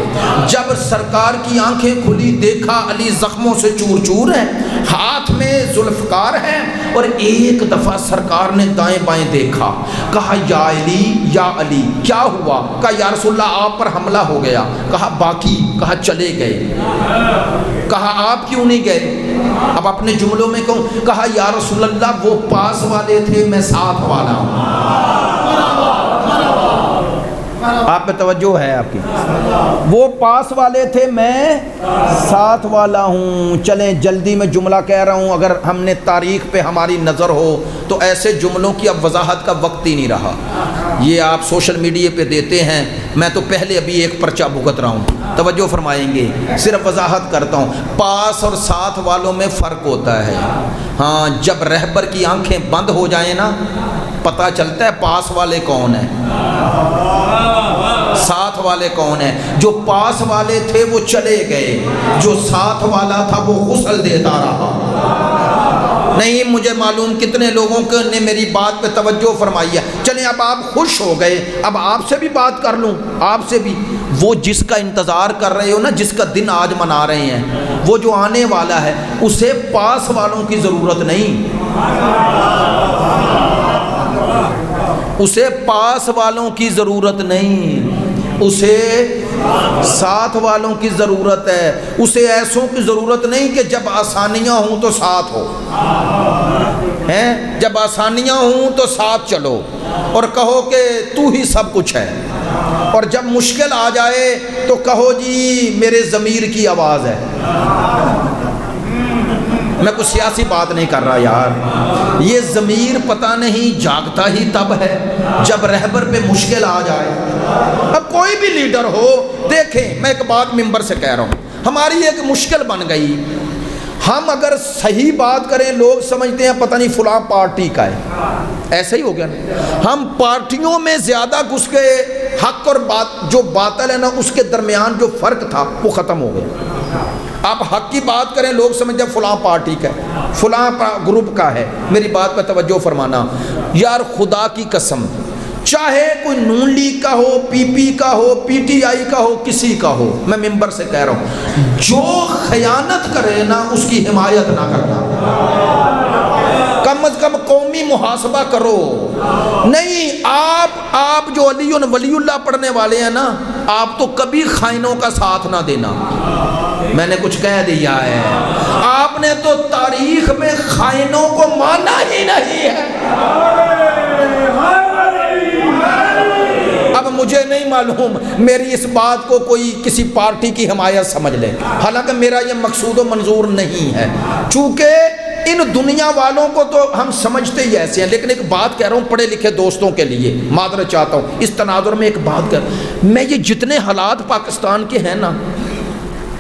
جب سرکار کی آنکھیں کھلی، دیکھا علی زخموں سے چور چور ہے، ہاتھ میں ذوالفقار ہے، اور ایک دفعہ سرکار نے دائیں بائیں دیکھا، کہا یا علی یا علی، کیا ہوا؟ کہا یا رسول اللہ آپ پر حملہ ہو گیا. کہا باقی؟ کہا چلے گئے. کہا آپ کیوں نہیں گئے؟ اب اپنے جملوں میں کہوں، کہا یا رسول اللہ وہ پاس والے تھے، میں ساتھ والا ہوں. آپ پہ توجہ ہے آپ کی؟ وہ پاس والے تھے، میں ساتھ والا ہوں. چلیں جلدی میں جملہ کہہ رہا ہوں، اگر ہم نے تاریخ پہ ہماری نظر ہو تو ایسے جملوں کی اب وضاحت کا وقت ہی نہیں رہا. یہ آپ سوشل میڈیا پہ دیتے ہیں، میں تو پہلے ابھی ایک پرچہ بھگت رہا ہوں، توجہ فرمائیں گے. صرف وضاحت کرتا ہوں، پاس اور ساتھ والوں میں فرق ہوتا ہے. ہاں جب رہبر کی آنکھیں بند ہو جائیں نا، پتہ چلتا ہے پاس والے کون ہیں، ساتھ والے کون ہیں. جو پاس والے تھے وہ چلے گئے، جو ساتھ والا تھا وہ غسل دیتا رہا. نہیں مجھے معلوم کتنے لوگوں نے میری بات پہ توجہ فرمائی ہے. چلیں اب آپ خوش ہو گئے، اب آپ سے بھی بات کر لوں. آپ سے بھی، وہ جس کا انتظار کر رہے ہو نا، جس کا دن آج منا رہے ہیں، وہ جو آنے والا ہے، اسے پاس والوں کی ضرورت نہیں، اسے پاس والوں کی ضرورت نہیں، اسے ساتھ والوں کی ضرورت ہے. اسے ایسوں کی ضرورت نہیں کہ جب آسانیاں ہوں تو ساتھ ہو، ہیں جب آسانیاں ہوں تو ساتھ چلو اور کہو کہ تو ہی سب کچھ ہے، اور جب مشکل آ جائے تو کہو جی میرے ضمیر کی آواز ہے. میں کچھ سیاسی بات نہیں کر رہا یار، یہ ضمیر پتہ نہیں جاگتا ہی تب ہے جب رہبر پہ مشکل آ جائے. اب کوئی بھی لیڈر ہو، دیکھیں میں ایک بات ممبر سے کہہ رہا ہوں، ہماری ایک مشکل بن گئی. ہم اگر صحیح بات کریں لوگ سمجھتے ہیں پتہ نہیں فلاں پارٹی کا ہے، ایسا ہی ہو گیا نا. ہم پارٹیوں میں زیادہ گھس گئے، حق اور بات جو باطل ہے نا اس کے درمیان جو فرق تھا وہ ختم ہو گیا. آپ حق کی بات کریں لوگ سمجھتے ہیں فلاں پارٹی کا ہے، فلاں گروپ کا ہے. میری بات پہ توجہ فرمانا یار، خدا کی قسم، چاہے کوئی نون لیگ کا ہو، پی پی کا ہو، پی ٹی آئی کا ہو، کسی کا ہو، میں ممبر سے کہہ رہا ہوں جو خیانت کرے نا اس کی حمایت نہ کرنا. کم از کم قومی محاسبہ کرو. نہیں آپ جو علی ولی اللہ پڑھنے والے ہیں نا، آپ تو کبھی خائنوں کا ساتھ نہ دینا. میں نے کچھ کہہ دیا ہے، آپ نے تو تاریخ میں خائنوں کو مانا ہی نہیں ہے. اب مجھے نہیں معلوم میری اس بات کو کوئی کسی پارٹی کی حمایت سمجھ لے، حالانکہ میرا یہ مقصود و منظور نہیں ہے. چونکہ ان دنیا والوں کو تو ہم سمجھتے ہی ایسے ہیں. لیکن ایک بات کہہ رہا ہوں پڑھے لکھے دوستوں کے لیے، معذرت چاہتا ہوں اس تناظر میں ایک بات میں یہ جتنے حالات پاکستان کے ہیں نا،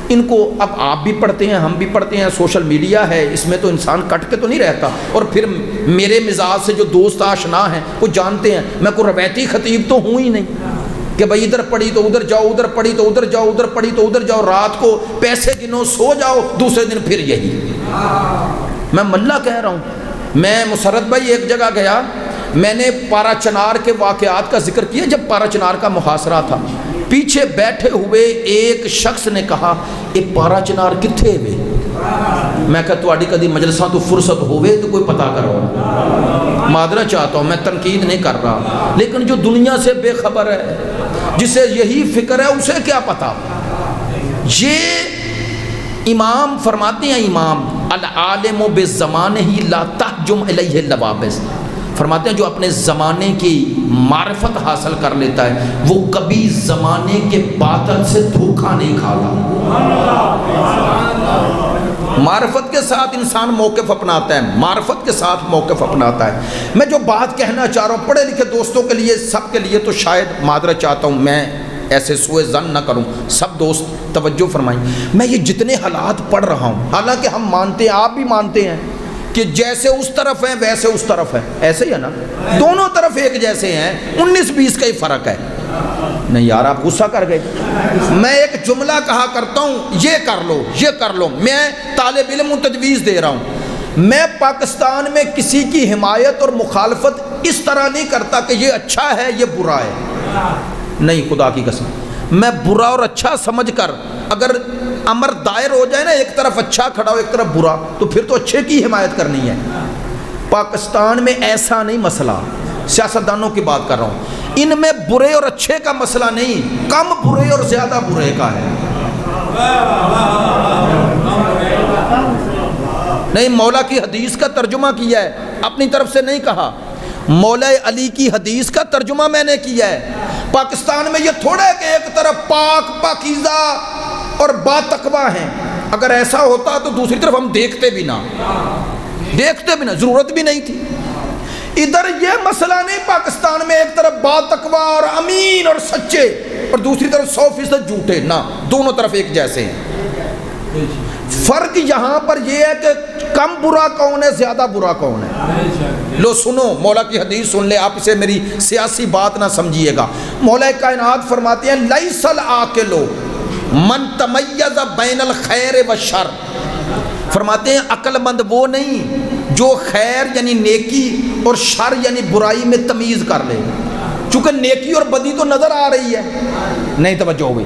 ان کو اب آپ بھی پڑھتے ہیں، ہم بھی پڑھتے ہیں، سوشل میڈیا ہے، اس میں تو انسان کٹ کے تو نہیں رہتا. اور پھر میرے مزاج سے جو دوست آشنا ہیں وہ جانتے ہیں میں کوئی روایتی خطیب تو ہوں ہی نہیں کہ بھائی ادھر پڑھی تو ادھر جاؤ، ادھر پڑھی تو ادھر جاؤ، ادھر پڑھی تو ادھر جاؤ، رات کو پیسے گنو سو جاؤ، دوسرے دن پھر یہی. میں ملا کہہ رہا ہوں. میں مسرت بھائی ایک جگہ گیا، میں نے پارا چنار کے واقعات کا ذکر کیا. جب پارا چنار کا محاصرہ تھا، پیچھے بیٹھے ہوئے ایک شخص نے کہا اے پارا چنار کتھے وے؟ میں کہا تواڈی کدی مجلساں تو فرصت ہوئے تو کوئی پتہ کرو. معذرت چاہتا ہوں، میں تنقید نہیں کر رہا، لیکن جو دنیا سے بے خبر ہے، جسے یہی فکر ہے، اسے کیا پتہ. یہ امام فرماتے ہیں، امام العالم بالزمانہ لا تحجم الیہ اللوابس، فرماتے ہیں جو اپنے زمانے کی معرفت حاصل کر لیتا ہے وہ کبھی زمانے کے باطل سے دھوکہ نہیں کھاتا. معرفت کے ساتھ انسان موقف اپناتا ہے، معرفت کے ساتھ موقف اپناتا ہے. میں جو بات کہنا چاہ رہا ہوں پڑھے لکھے دوستوں کے لیے، سب کے لیے تو شاید معذرت چاہتا ہوں، میں ایسے سوء ظن نہ کروں، سب دوست توجہ فرمائیں. میں یہ جتنے حالات پڑھ رہا ہوں، حالانکہ ہم مانتے ہیں، آپ بھی مانتے ہیں کہ جیسے اس طرف ہیں ویسے اس طرف ہے، ایسے ہی ہے نا، دونوں طرف ایک جیسے ہیں، 19-20 کا ہی فرق ہے. نہیں یار آپ غصہ کر گئے. میں ایک جملہ کہا کرتا ہوں، یہ کر لو یہ کر لو. میں طالب علم تجویز دے رہا ہوں، میں پاکستان میں کسی کی حمایت اور مخالفت اس طرح نہیں کرتا کہ یہ اچھا ہے یہ برا ہے. نہیں، خدا کی قسم، میں برا اور اچھا سمجھ کر اگر امر دائر ہو جائے نا، ایک طرف اچھا کھڑا ہو ایک طرف برا، تو پھر تو اچھے کی حمایت کرنی ہے. پاکستان میں ایسا نہیں مسئلہ، سیاستدانوں کی بات کر رہا ہوں، ان میں برے اور اچھے کا مسئلہ نہیں، کم برے اور زیادہ برے کا ہے. نہیں، مولا کی حدیث کا ترجمہ کیا ہے، اپنی طرف سے نہیں کہا. مولا علی کی حدیث کا ترجمہ میں نے کیا ہے. پاکستان میں یہ تھوڑا ہے کہ ایک طرف پاک پاکیزہ اور با تقویٰ ہیں. اگر ایسا ہوتا تو دوسری طرف ہم دیکھتے بھی نہ، ضرورت بھی نہیں تھی. ادھر یہ مسئلہ نہیں، پاکستان میں ایک طرف با تقویٰ اور امین اور سچے اور دوسری طرف 100% جھوٹے، نہ، دونوں طرف ایک جیسے ہیں. فرق یہاں پر یہ ہے کہ کم برا کون ہے، زیادہ برا کون ہے. لو سنو، مولا کی حدیث سن لے، آپ اسے میری سیاسی بات نہ سمجھیے گا. مولا کائنات فرماتے ہیں لیس العاقل من تمیز بین الخیر والشر، فرماتے ہیں عقل مند وہ نہیں جو خیر یعنی نیکی اور شر یعنی برائی میں تمیز کر لے. چونکہ نیکی اور بدی تو نظر آ رہی ہے. نہیں توجہ ہوئی.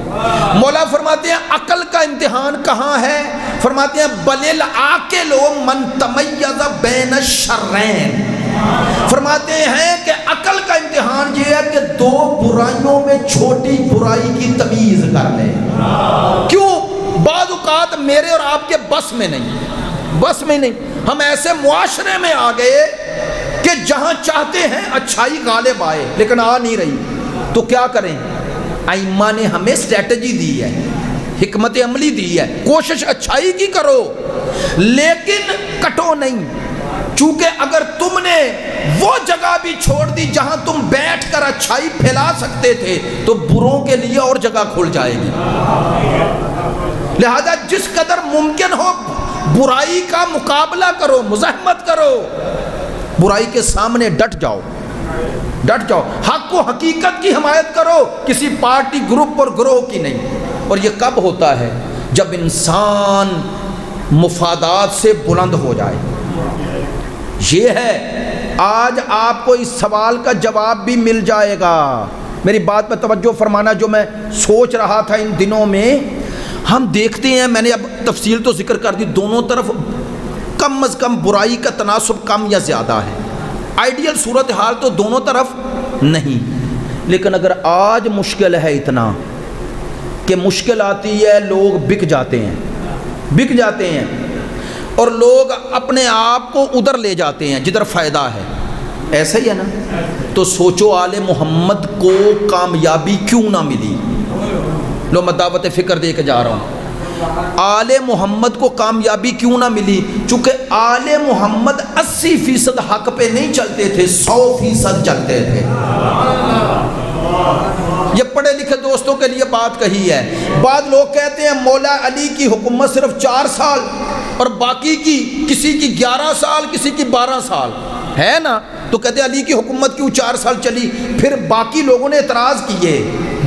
مولا فرماتے ہیں عقل کا امتحان کہاں ہے؟ فرماتے ہیں بل العاقل من تمیز بین الشرین، فرماتے ہیں کہ عقل کا امتحان یہ ہے کہ دو برائیوں میں چھوٹی برائی کی تمیز کر لے. کیوں؟ بعض اوقات میرے اور آپ کے بس میں نہیں. ہم ایسے معاشرے میں آ گئے کہ جہاں چاہتے ہیں اچھائی غالب آئے، لیکن آ نہیں رہی. تو کیا کریں؟ ائمہ نے ہمیں اسٹریٹجی دی ہے، حکمت عملی دی ہے، کوشش اچھائی کی کرو لیکن کٹو نہیں. چونکہ اگر تم نے وہ جگہ بھی چھوڑ دی جہاں تم بیٹھ کر اچھائی پھیلا سکتے تھے تو بروں کے لیے اور جگہ کھل جائے گی. لہذا جس قدر ممکن ہو برائی کا مقابلہ کرو، مزاحمت کرو، برائی کے سامنے ڈٹ جاؤ. حق و حقیقت کی حمایت کرو، کسی پارٹی گروپ اور گروہ کی نہیں. اور یہ کب ہوتا ہے؟ جب انسان مفادات سے بلند ہو جائے. یہ ہے، آج آپ کو اس سوال کا جواب بھی مل جائے گا. میری بات پہ توجہ فرمانا. جو میں سوچ رہا تھا ان دنوں میں، ہم دیکھتے ہیں، میں نے اب تفصیل تو ذکر کر دی، دونوں طرف کم از کم برائی کا تناسب کم یا زیادہ ہے. آئیڈیل صورتحال تو دونوں طرف نہیں، لیکن اگر آج مشکل ہے اتنا کہ مشکل آتی ہے، لوگ بک جاتے ہیں اور لوگ اپنے آپ کو ادھر لے جاتے ہیں جدھر فائدہ ہے. ایسا ہی ہے نا؟ تو سوچو آل محمد کو کامیابی کیوں نہ ملی. لو میں دعوت فکر دے کے جا رہا ہوں. آل محمد کو کامیابی کیوں نہ ملی؟ چونکہ آل محمد 80% حق پہ نہیں چلتے تھے، 100% چلتے تھے. یہ پڑھے لکھے دوستوں کے لیے بات کہی ہے. بعض لوگ کہتے ہیں مولا علی کی حکومت صرف 4 سال اور باقی کی کسی کی 11 سال کسی کی 12 سال ہے نا. تو کہتے ہیں علی کی حکومت کیوں 4 سال چلی؟ پھر باقی لوگوں نے اعتراض کیے،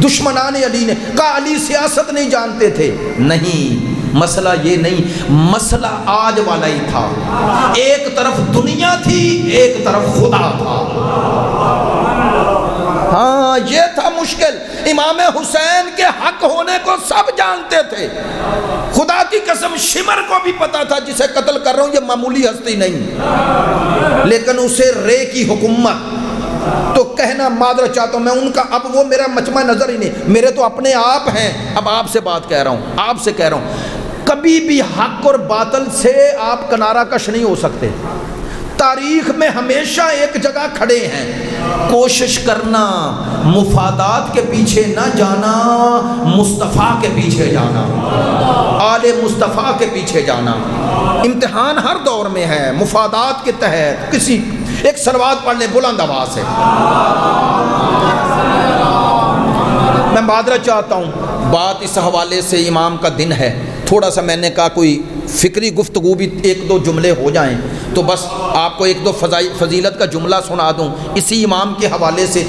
دشمنان علی نے کہا علی سیاست نہیں جانتے تھے. نہیں، مسئلہ یہ نہیں، مسئلہ آج والا ہی تھا. ایک طرف دنیا تھی، ایک طرف خدا تھا. ہاں، یہ تھا مشکل. امام حسین کے حق ہونے کو سب جانتے تھے. خدا کی قسم شمر کو بھی پتا تھا جسے قتل کر رہا ہوں یہ معمولی ہستی نہیں, لیکن اسے رے کی حکومت تو کہنا معذرت چاہتا ہوں میں ان کا, اب وہ میرا مجمع نظر ہی نہیں, میرے تو اپنے آپ ہیں. اب آپ سے بات کہہ رہا ہوں, آپ سے کہہ رہا ہوں, کبھی بھی حق اور باطل سے آپ کنارہ کش نہیں ہو سکتے. تاریخ میں ہمیشہ ایک جگہ کھڑے ہیں. کوشش کرنا مفادات کے پیچھے نہ جانا, مصطفیٰ کے پیچھے جانا, آل مصطفیٰ کے پیچھے جانا. امتحان ہر دور میں ہے. مفادات کے تحت کسی ایک صلوات پڑھ لیں بلند آواز سے. میں معذرت چاہتا ہوں, بات اس حوالے سے امام کا دن ہے, تھوڑا سا میں نے کہا کوئی فکری گفتگو بھی ایک دو جملے ہو جائیں تو بس آپ کو ایک دو فضیلت کا جملہ سنا دوں اسی امام کے حوالے سے.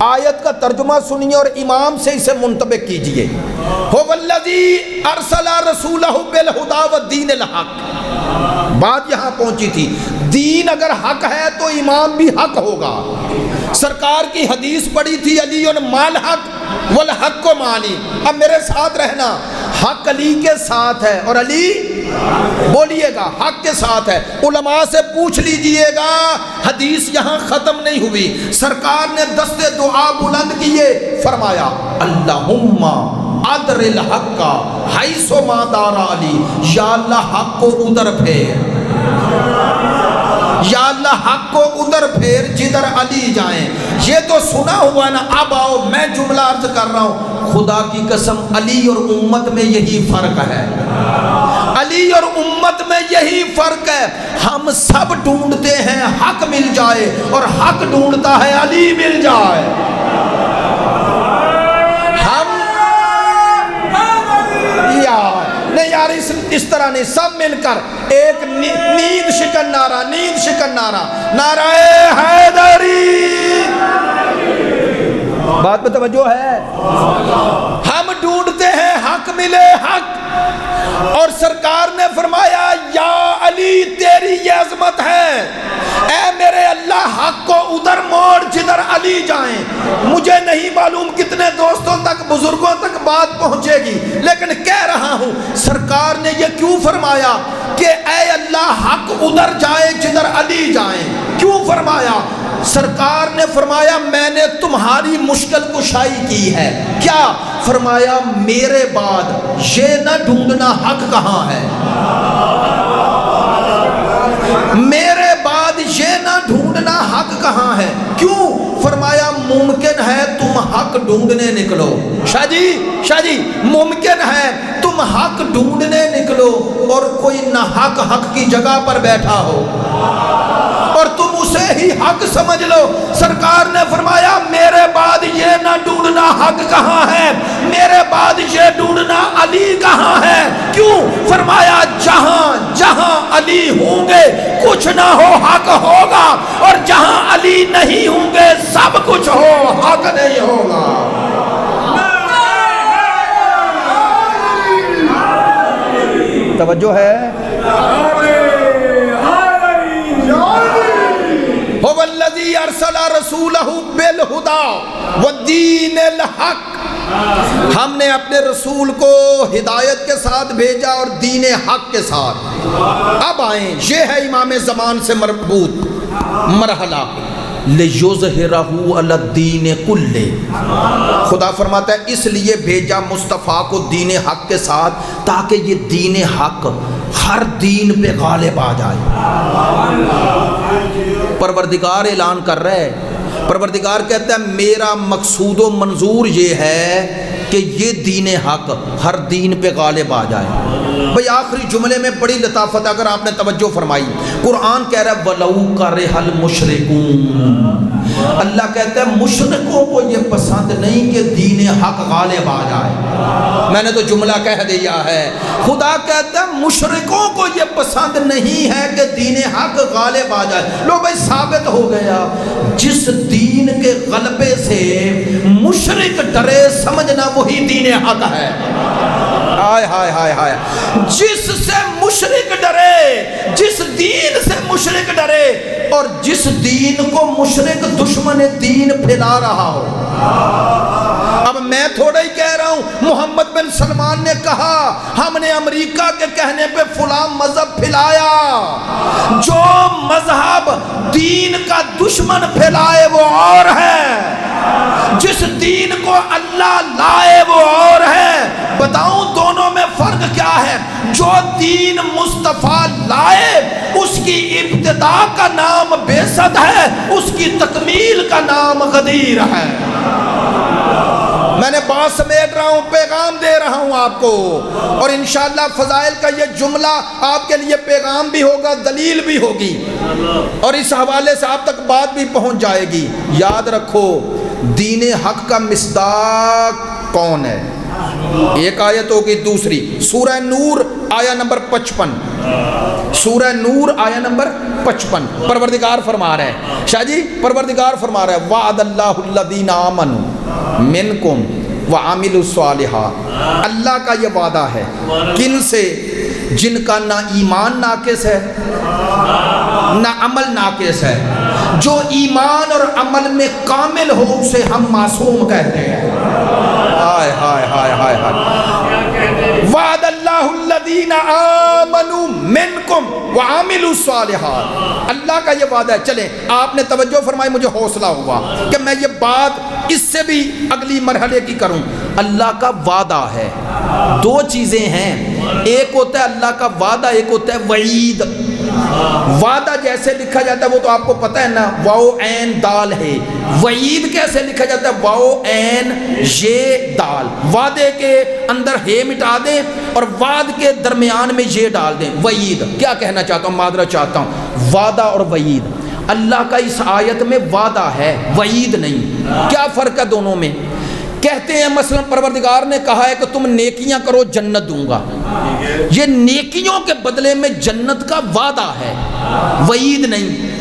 آیت کا ترجمہ سنیے اور امام سے اسے منطبق کیجئے. هو الذی ارسل رسولہ بالہدی والدین الحق. بات یہاں پہنچی تھی, دین اگر حق ہے تو امام بھی حق ہوگا. سرکار کی حدیث پڑھی تھی علی مال حق والحق کو مالی. اب میرے ساتھ رہنا, حق علی کے ساتھ ہے اور علی بولیے گا حق کے ساتھ ہے. علماء سے پوچھ لیجئے گا, حدیث یہاں ختم نہیں ہوئی. سرکار نے دستے دعا بلند کیے, فرمایا اللہم ادر الحق حیث ما دار علی. یا اللہ حق کو ادھر پھیر, یا اللہ حق کو ادھر پھیر جدھر علی جائیں. یہ تو سنا ہوا نا. اب آؤ میں جملہ عرض کر رہا ہوں, خدا کی قسم علی اور امت میں یہی فرق ہے. علی اور امت میں یہی فرق ہے. ہم سب ڈھونڈتے ہیں حق مل جائے اور حق ڈھونڈتا ہے علی مل جائے. ہم نہیں یار اس طرح نہیں, سب مل کر ایک نیند شکن نعرہ, نیند شکن نعرہ, نعرہ حیدری. بات پہ توجہ ہے. ہم ڈھونڈتے ہیں حق ملے حق, اور سرکار نے فرمایا یا علی تیری یہ عظمت ہے, اے میرے اللہ حق کو ادھر موڑ جدھر علی جائیں. مجھے نہیں معلوم کتنے دوستوں تک بزرگوں تک بات پہنچے گی, لیکن کہہ رہا ہوں سرکار نے یہ کیوں فرمایا کہ اے اللہ حق ادھر جائے جدھر علی جائیں. کیوں فرمایا؟ سرکار نے فرمایا میں نے تمہاری مشکل کشائی کی ہے. کیا فرمایا؟ میرے بعد یہ نہ ڈھونڈنا حق کہاں ہے, میرے بعد یہ نہ ڈھونڈنا حق کہاں ہے. کیوں فرمایا ممکن ہے تم حق ڈھونڈنے نکلو. شاہ جی ممکن ہے تم حق ڈھونڈنے نکلو اور کوئی نہ حق کی جگہ پر بیٹھا ہو اور تم اسے ہی حق سمجھ لو. سرکار نے فرمایا میرے بعد یہ نہ ڈھونڈنا حق کہاں ہے, میرے بعد یہ ڈھونڈنا علی کہاں ہے. کیوں فرمایا جہاں جہاں علی ہوں گے کچھ نہ ہو حق ہوگا, اور جہاں علی نہیں ہوں گے سب کچھ ہو حق نہیں ہوگا. توجہ ہے. هو الذی ارسل رسولہ بالہدی والدین الحق. ہم نے اپنے رسول کو ہدایت کے ساتھ بھیجا اور دین حق کے ساتھ. اب آئیں, یہ ہے امام زمان سے مربوط مرحلہ. لِيُظْهِرَهُ عَلَى الدِّينِ كُلِّهِ. خدا فرماتا ہے اس لیے بھیجا مصطفیٰ کو دین حق کے ساتھ تاکہ یہ دین حق ہر دین پہ غالب آ جائے. پروردگار اعلان کر رہا ہے, پروردگار کہتا ہے میرا مقصود و منظور یہ ہے کہ یہ دین حق ہر دین پہ غالب آ جائے. بھئی آخری جملے میں بڑی لطافت اگر آپ نے توجہ فرمائی, قرآن کہہ رہا ہے وَلَوْ كَرِهَ الْمُشْرِكُونَ. اللہ کہتا ہے مشرکوں کو یہ پسند نہیں کہ دین حق غالب آ جائے. میں نے تو جملہ کہہ دیا ہے. خدا کہتا ہے مشرکوں کو یہ پسند نہیں ہے کہ دین حق غالب آ جائے. لو بھائی ثابت ہو گیا, جس دین کے غلبے سے مشرک ڈرے سمجھنا وہی دین حق ہے. ہائے ہائے ہائے ہائے، جس سے مشرک ڈرے، جس دین سے مشرک ڈرے، اور جس دین کو مشرک دشمن دین پھیلا رہا ہو۔ اب میں تھوڑا ہی کہہ رہا ہوں، محمد بن سلمان نے کہا ہم نے امریکہ کے کہنے پہ فلاں مذہب پھیلایا۔ جو مذہب دین کا دشمن پھیلائے وہ اور ہے، جس دین کو اللہ لائے وہ اور ہے۔ بتاؤں دونوں میں فرق کیا ہے؟ جو دین مصطفیٰ لائے اس کی ابتدا کا نام بعثت ہے، اس کی تکمیل کا نام غدیر ہے۔ میں نے بات سمیٹ رہا ہوں، پیغام دے رہا ہوں آپ کو، اور انشاءاللہ فضائل کا یہ جملہ آپ کے لیے پیغام بھی ہوگا، دلیل بھی ہوگی، اور اس حوالے سے آپ تک بات بھی پہنچ جائے گی۔ یاد رکھو دین حق کا مصداق کون ہے؟ ایک آیت ہوگی، دوسری سورہ نور آیا نمبر 55، سورہ نور آیا نمبر 55 پروردگار فرما رہا ہے، شاہ جی پروردگار فرما رہا ہے وعد اللہ الذین آمنوا منکم وعملوا الصالحات، اللہ کا یہ وعدہ ہے کن سے؟ جن کا نہ ایمان ناقص ہے نہ عمل ناقص ہے، جو ایمان اور عمل میں کامل ہو اسے ہم معصوم کہتے ہیں۔ ہائے ہائے ہائے ہائے ہائے، وعد اللہ الذین آمنوا منکم وعملوا الصالحات، اللہ کا یہ وعدہ ہے۔ چلیں آپ نے توجہ فرمائی، مجھے حوصلہ ہوا کہ میں یہ بات اس سے بھی اگلی مرحلے کی کروں۔ اللہ کا وعدہ ہے، دو چیزیں ہیں، ایک ہوتا ہے اللہ کا وعدہ، ایک ہوتا ہے وعید۔ وعدہ جیسے لکھا جاتا ہے وہ تو آپ کو پتہ ہے نا، واو عین دال ہے۔ وعید کیسے لکھا جاتا ہے؟ واو عین یہ دال، وعدے کے اندر ہے مٹا دیں اور وعد کے درمیان میں یہ ڈال دیں، وعید۔ کیا کہنا چاہتا ہوں، معذرت چاہتا ہوں، وعدہ اور وعید۔ اللہ کا اس آیت میں وعدہ ہے، وعید نہیں۔ کیا فرق ہے دونوں میں؟ کہتے ہیں مثلا پروردگار نے کہا ہے کہ تم نیکیاں کرو جنت دوں گا، یہ نیکیوں کے بدلے میں جنت کا وعدہ ہے، وعید نہیں۔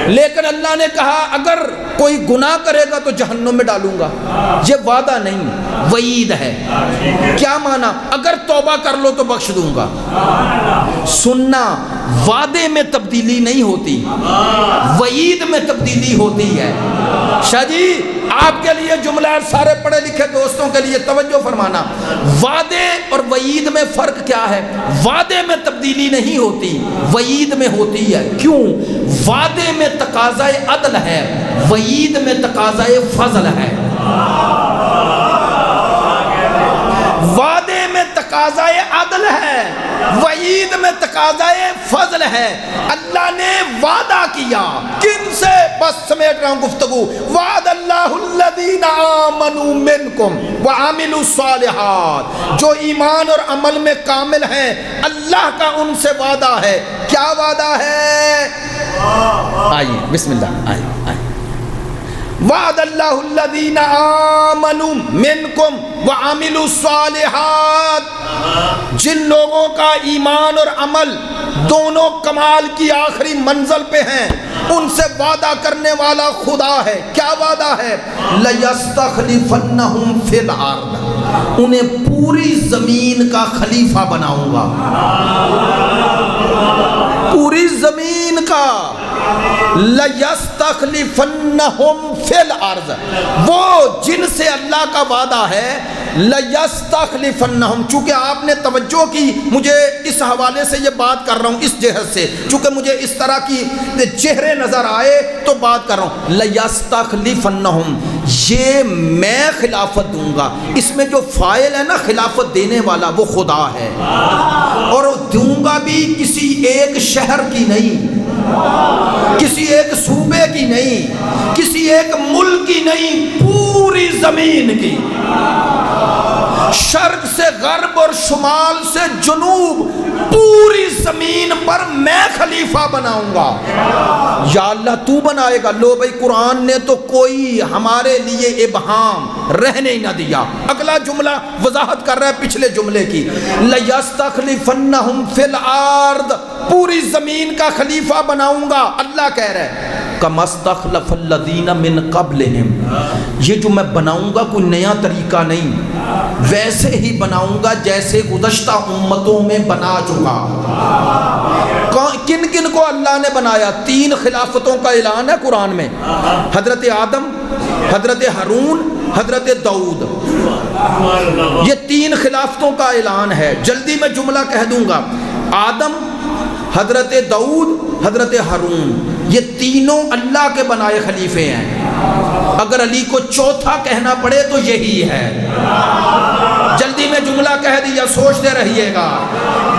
لیکن اللہ نے کہا اگر کوئی گناہ کرے گا تو جہنم میں ڈالوں گا، یہ وعدہ نہیں، وعید ہے۔ کیا معنی؟ اگر توبہ کر لو تو بخش دوں گا۔ سننا، وعدے میں تبدیلی نہیں ہوتی، وعید میں تبدیلی ہوتی ہے۔ شاہ جی آپ کے لیے جملہ، سارے پڑھے لکھے دوستوں کے لیے توجہ فرمانا، وعدے اور وعید میں فرق کیا ہے؟ وعدے میں تبدیلی نہیں ہوتی، وعید میں ہوتی ہے۔ کیوں؟ وعدے میں تقاضائے عدل ہے، وعید میں تقاضائے فضل ہے۔ وعدے میں تقاضائے عدل ہے، وعید میں تقاضائے فضل ہے۔ اللہ نے وعدہ کیا کن سے؟ بس سمیٹ رہا ہوں گفتگو، وعد اللہ الذین آمنوا منکم وعملوا الصالحات، جو ایمان اور عمل میں کامل ہیں اللہ کا ان سے وعدہ ہے۔ کیا وعدہ ہے؟ آئیے بسم اللہ، آئیے۔ وعد اللہ الذین آمنوا منکم وعملوا الصالحات، جن لوگوں کا ایمان اور عمل دونوں کمال کی آخری منزل پہ ہیں ان سے وعدہ کرنے والا خدا ہے۔ کیا وعدہ ہے؟ لَيَسْتَخْلِفَنَّهُمْ فِي الْأَرْضِ، انہیں پوری زمین کا خلیفہ بناؤں گا، پوری زمین کا۔ لَيَسْتَخْلِفَنَّهُمْ فِي الْأَرْضِ، وہ جن سے اللہ کا وعدہ ہے، لَيَسْتَخْلِفَنَّهُمْ۔ چونکہ آپ نے توجہ کی، مجھے اس حوالے سے یہ بات کر رہا ہوں اس جہت سے، چونکہ مجھے اس طرح کی چہرے نظر آئے تو بات کر رہا ہوں۔ لَيَسْتَخْلِفَنَّهُمْ، یہ میں خلافت دوں گا، اس میں جو فاعل ہے نا خلافت دینے والا وہ خدا ہے، اور دوں گا بھی کسی ایک شہر کی نہیں، کسی ایک صوبے کی نہیں، کسی ایک ملک کی نہیں، پوری زمین کی، شرق سے غرب اور شمال سے جنوب، پوری زمین پر میں خلیفہ بناؤں گا۔ یا اللہ تو بنائے گا؟ لو بھائی قرآن نے تو کوئی ہمارے لیے ابہام رہنے ہی نہ دیا۔ اگلا جملہ وضاحت کر رہا ہے پچھلے جملے کی، لَيَسْتَخْلِفَنَّهُمْ فِي الْأَرْضِ، پوری زمین کا خلیفہ بناؤں گا۔ اللہ کہہ رہا ہے کما استخلف الذین من قبلہم، یہ جو میں بناؤں گا کوئی نیا طریقہ نہیں، ویسے ہی بناؤں گا جیسے گزشتہ امتوں میں بنا چکا۔ کن کن کو اللہ نے بنایا؟ 3 خلافتوں کا اعلان ہے قرآن میں، حضرت آدم، حضرت ہارون، حضرت داؤد، یہ 3 خلافتوں کا اعلان ہے۔ جلدی میں جملہ کہہ دوں گا، آدم، حضرت داؤد، حضرت ہارون، یہ تینوں اللہ کے بنائے خلیفے ہیں۔ اگر علی کو چوتھا کہنا پڑے تو یہی ہے۔ جلدی میں جملہ کہہ دیا، سوچتے رہیے گا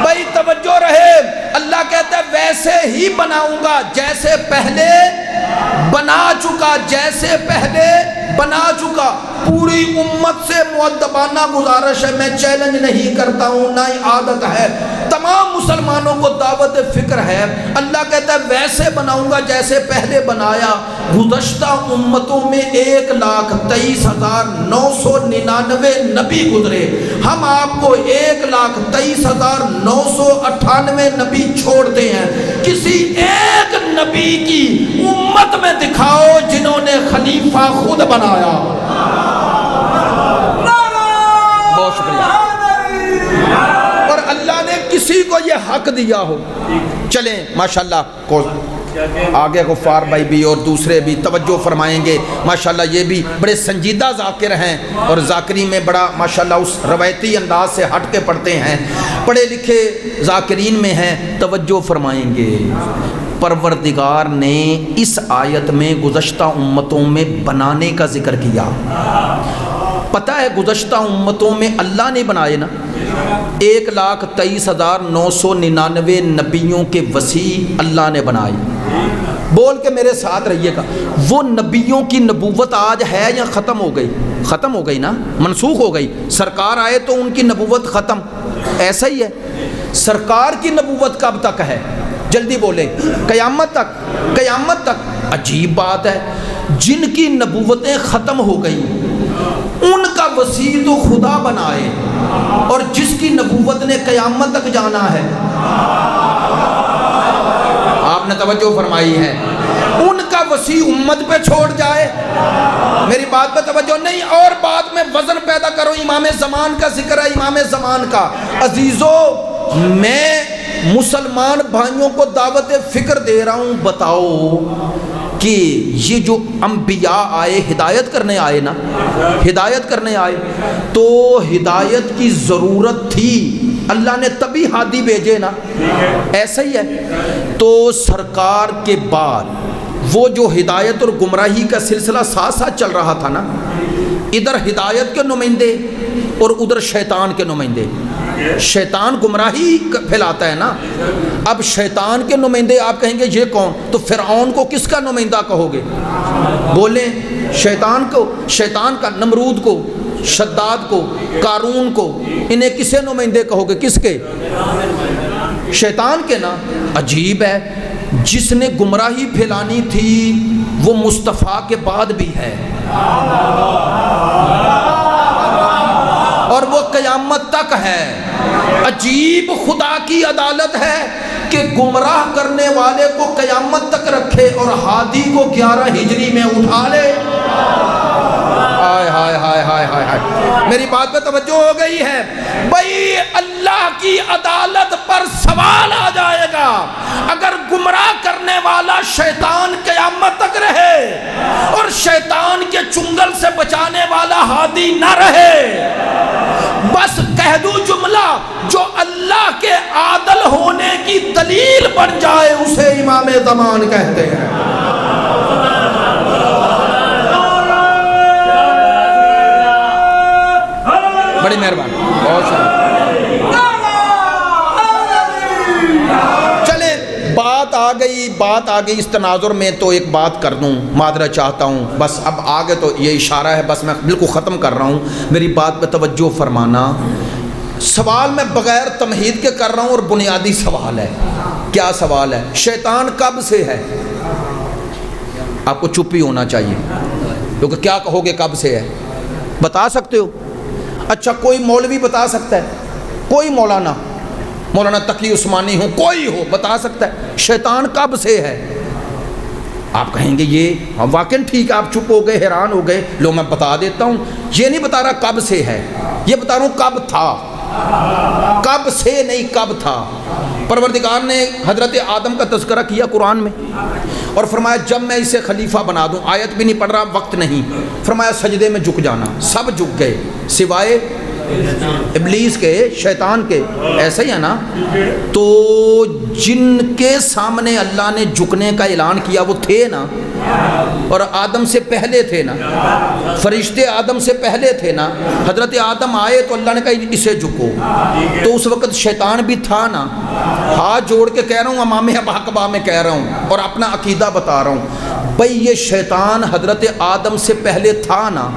بھائی، توجہ رہے۔ اللہ کہتا ہے ویسے ہی بناؤں گا جیسے پہلے بنا چکا، جیسے پہلے بنا چکا۔ پوری امت سے مؤدبانہ گزارش ہے، میں چیلنج نہیں کرتا ہوں، نہ ہی عادت ہے، تمام مسلمانوں کو دعوت فکر ہے۔ اللہ کہتا ہے ویسے بناؤں گا جیسے پہلے بنایا۔ گزشتہ امتوں میں 1,23,999 نبی گزرے، ہم آپ کو 1,23,998 نبی چھوڑتے ہیں۔ کسی ایک نبی کی امت میں دکھاؤ جنہوں نے خلیفہ خود بنایا۔ بہت شکریہ۔ اور اللہ نے کسی کو یہ حق دیا ہو۔ چلیں ماشاءاللہ کو آگے غفار بھائی بھی اور دوسرے بھی توجہ فرمائیں گے، ماشاءاللہ یہ بھی بڑے سنجیدہ ذاکر ہیں اور ذاکری میں بڑا ماشاءاللہ اس روایتی انداز سے ہٹ کے پڑھتے ہیں، پڑھے لکھے ذاکرین میں ہیں، توجہ فرمائیں گے۔ پروردگار نے اس آیت میں گزشتہ امتوں میں بنانے کا ذکر کیا۔ پتہ ہے گزشتہ امتوں میں اللہ نے بنائے نا 1,23,999 نبیوں کے وسیع اللہ نے بنائے۔ بول کے میرے ساتھ رہیے گا، وہ نبیوں کی نبوت آج ہے یا ختم ہو گئی؟ ختم ہو گئی نا، منسوخ ہو گئی۔ سرکار آئے تو ان کی نبوت ختم، ایسا ہی ہے۔ سرکار کی نبوت کب تک ہے؟ جلدی بولیں، قیامت تک۔ قیامت تک۔ عجیب بات ہے، جن کی نبوتیں ختم ہو گئی ان کا وسیع تو خدا بنائے، اور جس کی نبوت نے قیامت تک جانا ہے، آپ نے توجہ فرمائی ہے، ان کا وسیع امت پہ چھوڑ جائے۔ میری بات پہ توجہ نہیں، اور بعد میں وزن پیدا کرو۔ امام زمان کا ذکر ہے، امام زمان کا۔ عزیزو، میں مسلمان بھائیوں کو دعوت فکر دے رہا ہوں، بتاؤ کہ یہ جو انبیاء آئے ہدایت کرنے آئے نا، ہدایت کرنے آئے تو ہدایت کی ضرورت تھی، اللہ نے تبھی ہادی بھیجے نا، ایسا ہی ہے۔ تو سرکار کے بعد وہ جو ہدایت اور گمراہی کا سلسلہ ساتھ ساتھ چل رہا تھا نا، ادھر ہدایت کے نمائندے اور ادھر شیطان کے نمائندے۔ شیطان گمراہی پھیلاتا ہے نا، اب شیطان کے نمائندے آپ کہیں گے یہ کون؟ تو فرعون کو کس کا نمائندہ کہو گے؟ بولیں، شیطان کو، شیطان کا، نمرود کو، شداد کو، قارون کو، انہیں کسے نمائندے کہو گے؟ کس کے؟ شیطان کے نا۔ عجیب ہے، جس نے گمراہی پھیلانی تھی وہ مصطفیٰ کے بعد بھی ہے، اور وہ قیامت تک ہے۔ عجیب خدا کی عدالت ہے کہ گمراہ کرنے والے کو قیامت تک رکھے اور ہادی کو 11 ہجری میں اٹھا لے۔ ہائے ہائے ہائے ہائے ہائے، میری بات پہ توجہ ہو گئی ہے؟ بھائی اللہ کی عدالت پر سوال آ جائے گا اگر گمراہ کرنے والا شیطان قیامت تک رہے اور شیطان کے چنگل سے بچانے والا ہادی نہ رہے۔ بس کہہ دوں جملہ، جو اللہ کے عادل ہونے کی دلیل بن جائے اسے امام زمان کہتے ہیں۔ بڑی مہربانی، بہت شکریہ۔ چلے بات آ گئی اس تناظر میں، تو ایک بات کر دوں، معذرت چاہتا ہوں، بس اب آگے تو یہ اشارہ ہے، بس میں بالکل ختم کر رہا ہوں، میری بات پہ توجہ فرمانا۔ سوال میں بغیر تمہید کے کر رہا ہوں اور بنیادی سوال ہے۔ کیا سوال ہے؟ شیطان کب سے ہے؟ آپ کو چپ ہی ہونا چاہیے، کیونکہ کیا کہو گے کب سے ہے؟ بتا سکتے ہو؟ اچھا کوئی مولوی بتا سکتا ہے؟ کوئی مولانا تقی عثمانی ہو، کوئی ہو بتا سکتا ہے شیطان کب سے ہے؟ آپ کہیں گے یہ واقعی ٹھیک ہے، آپ چپ ہو گئے، حیران ہو گئے، لو میں بتا دیتا ہوں، یہ نہیں بتا رہا کب سے ہے، یہ بتا رہا ہوں کب تھا، کب سے نہیں کب تھا۔ پروردگار نے حضرت آدم کا تذکرہ کیا قرآن میں اور فرمایا جب میں اسے خلیفہ بنا دوں، آیت بھی نہیں پڑھ رہا، وقت نہیں، فرمایا سجدے میں جھک جانا، سب جھک گئے سوائے ابلیس کے، شیطان کے، ایسا ہی ہے نا؟ تو جن کے سامنے اللہ نے جھکنے کا اعلان کیا وہ تھے نا، اور آدم سے پہلے تھے نا، فرشتے آدم سے پہلے تھے نا، حضرت آدم آئے تو اللہ نے کہا اسے جھکو، تو اس وقت شیطان بھی تھا نا۔ ہاتھ جوڑ کے کہہ رہا ہوں، امام ابو حنیفہ میں کہہ رہا ہوں اور اپنا عقیدہ بتا رہا ہوں، بھئی یہ شیطان حضرت آدم سے پہلے تھا نا۔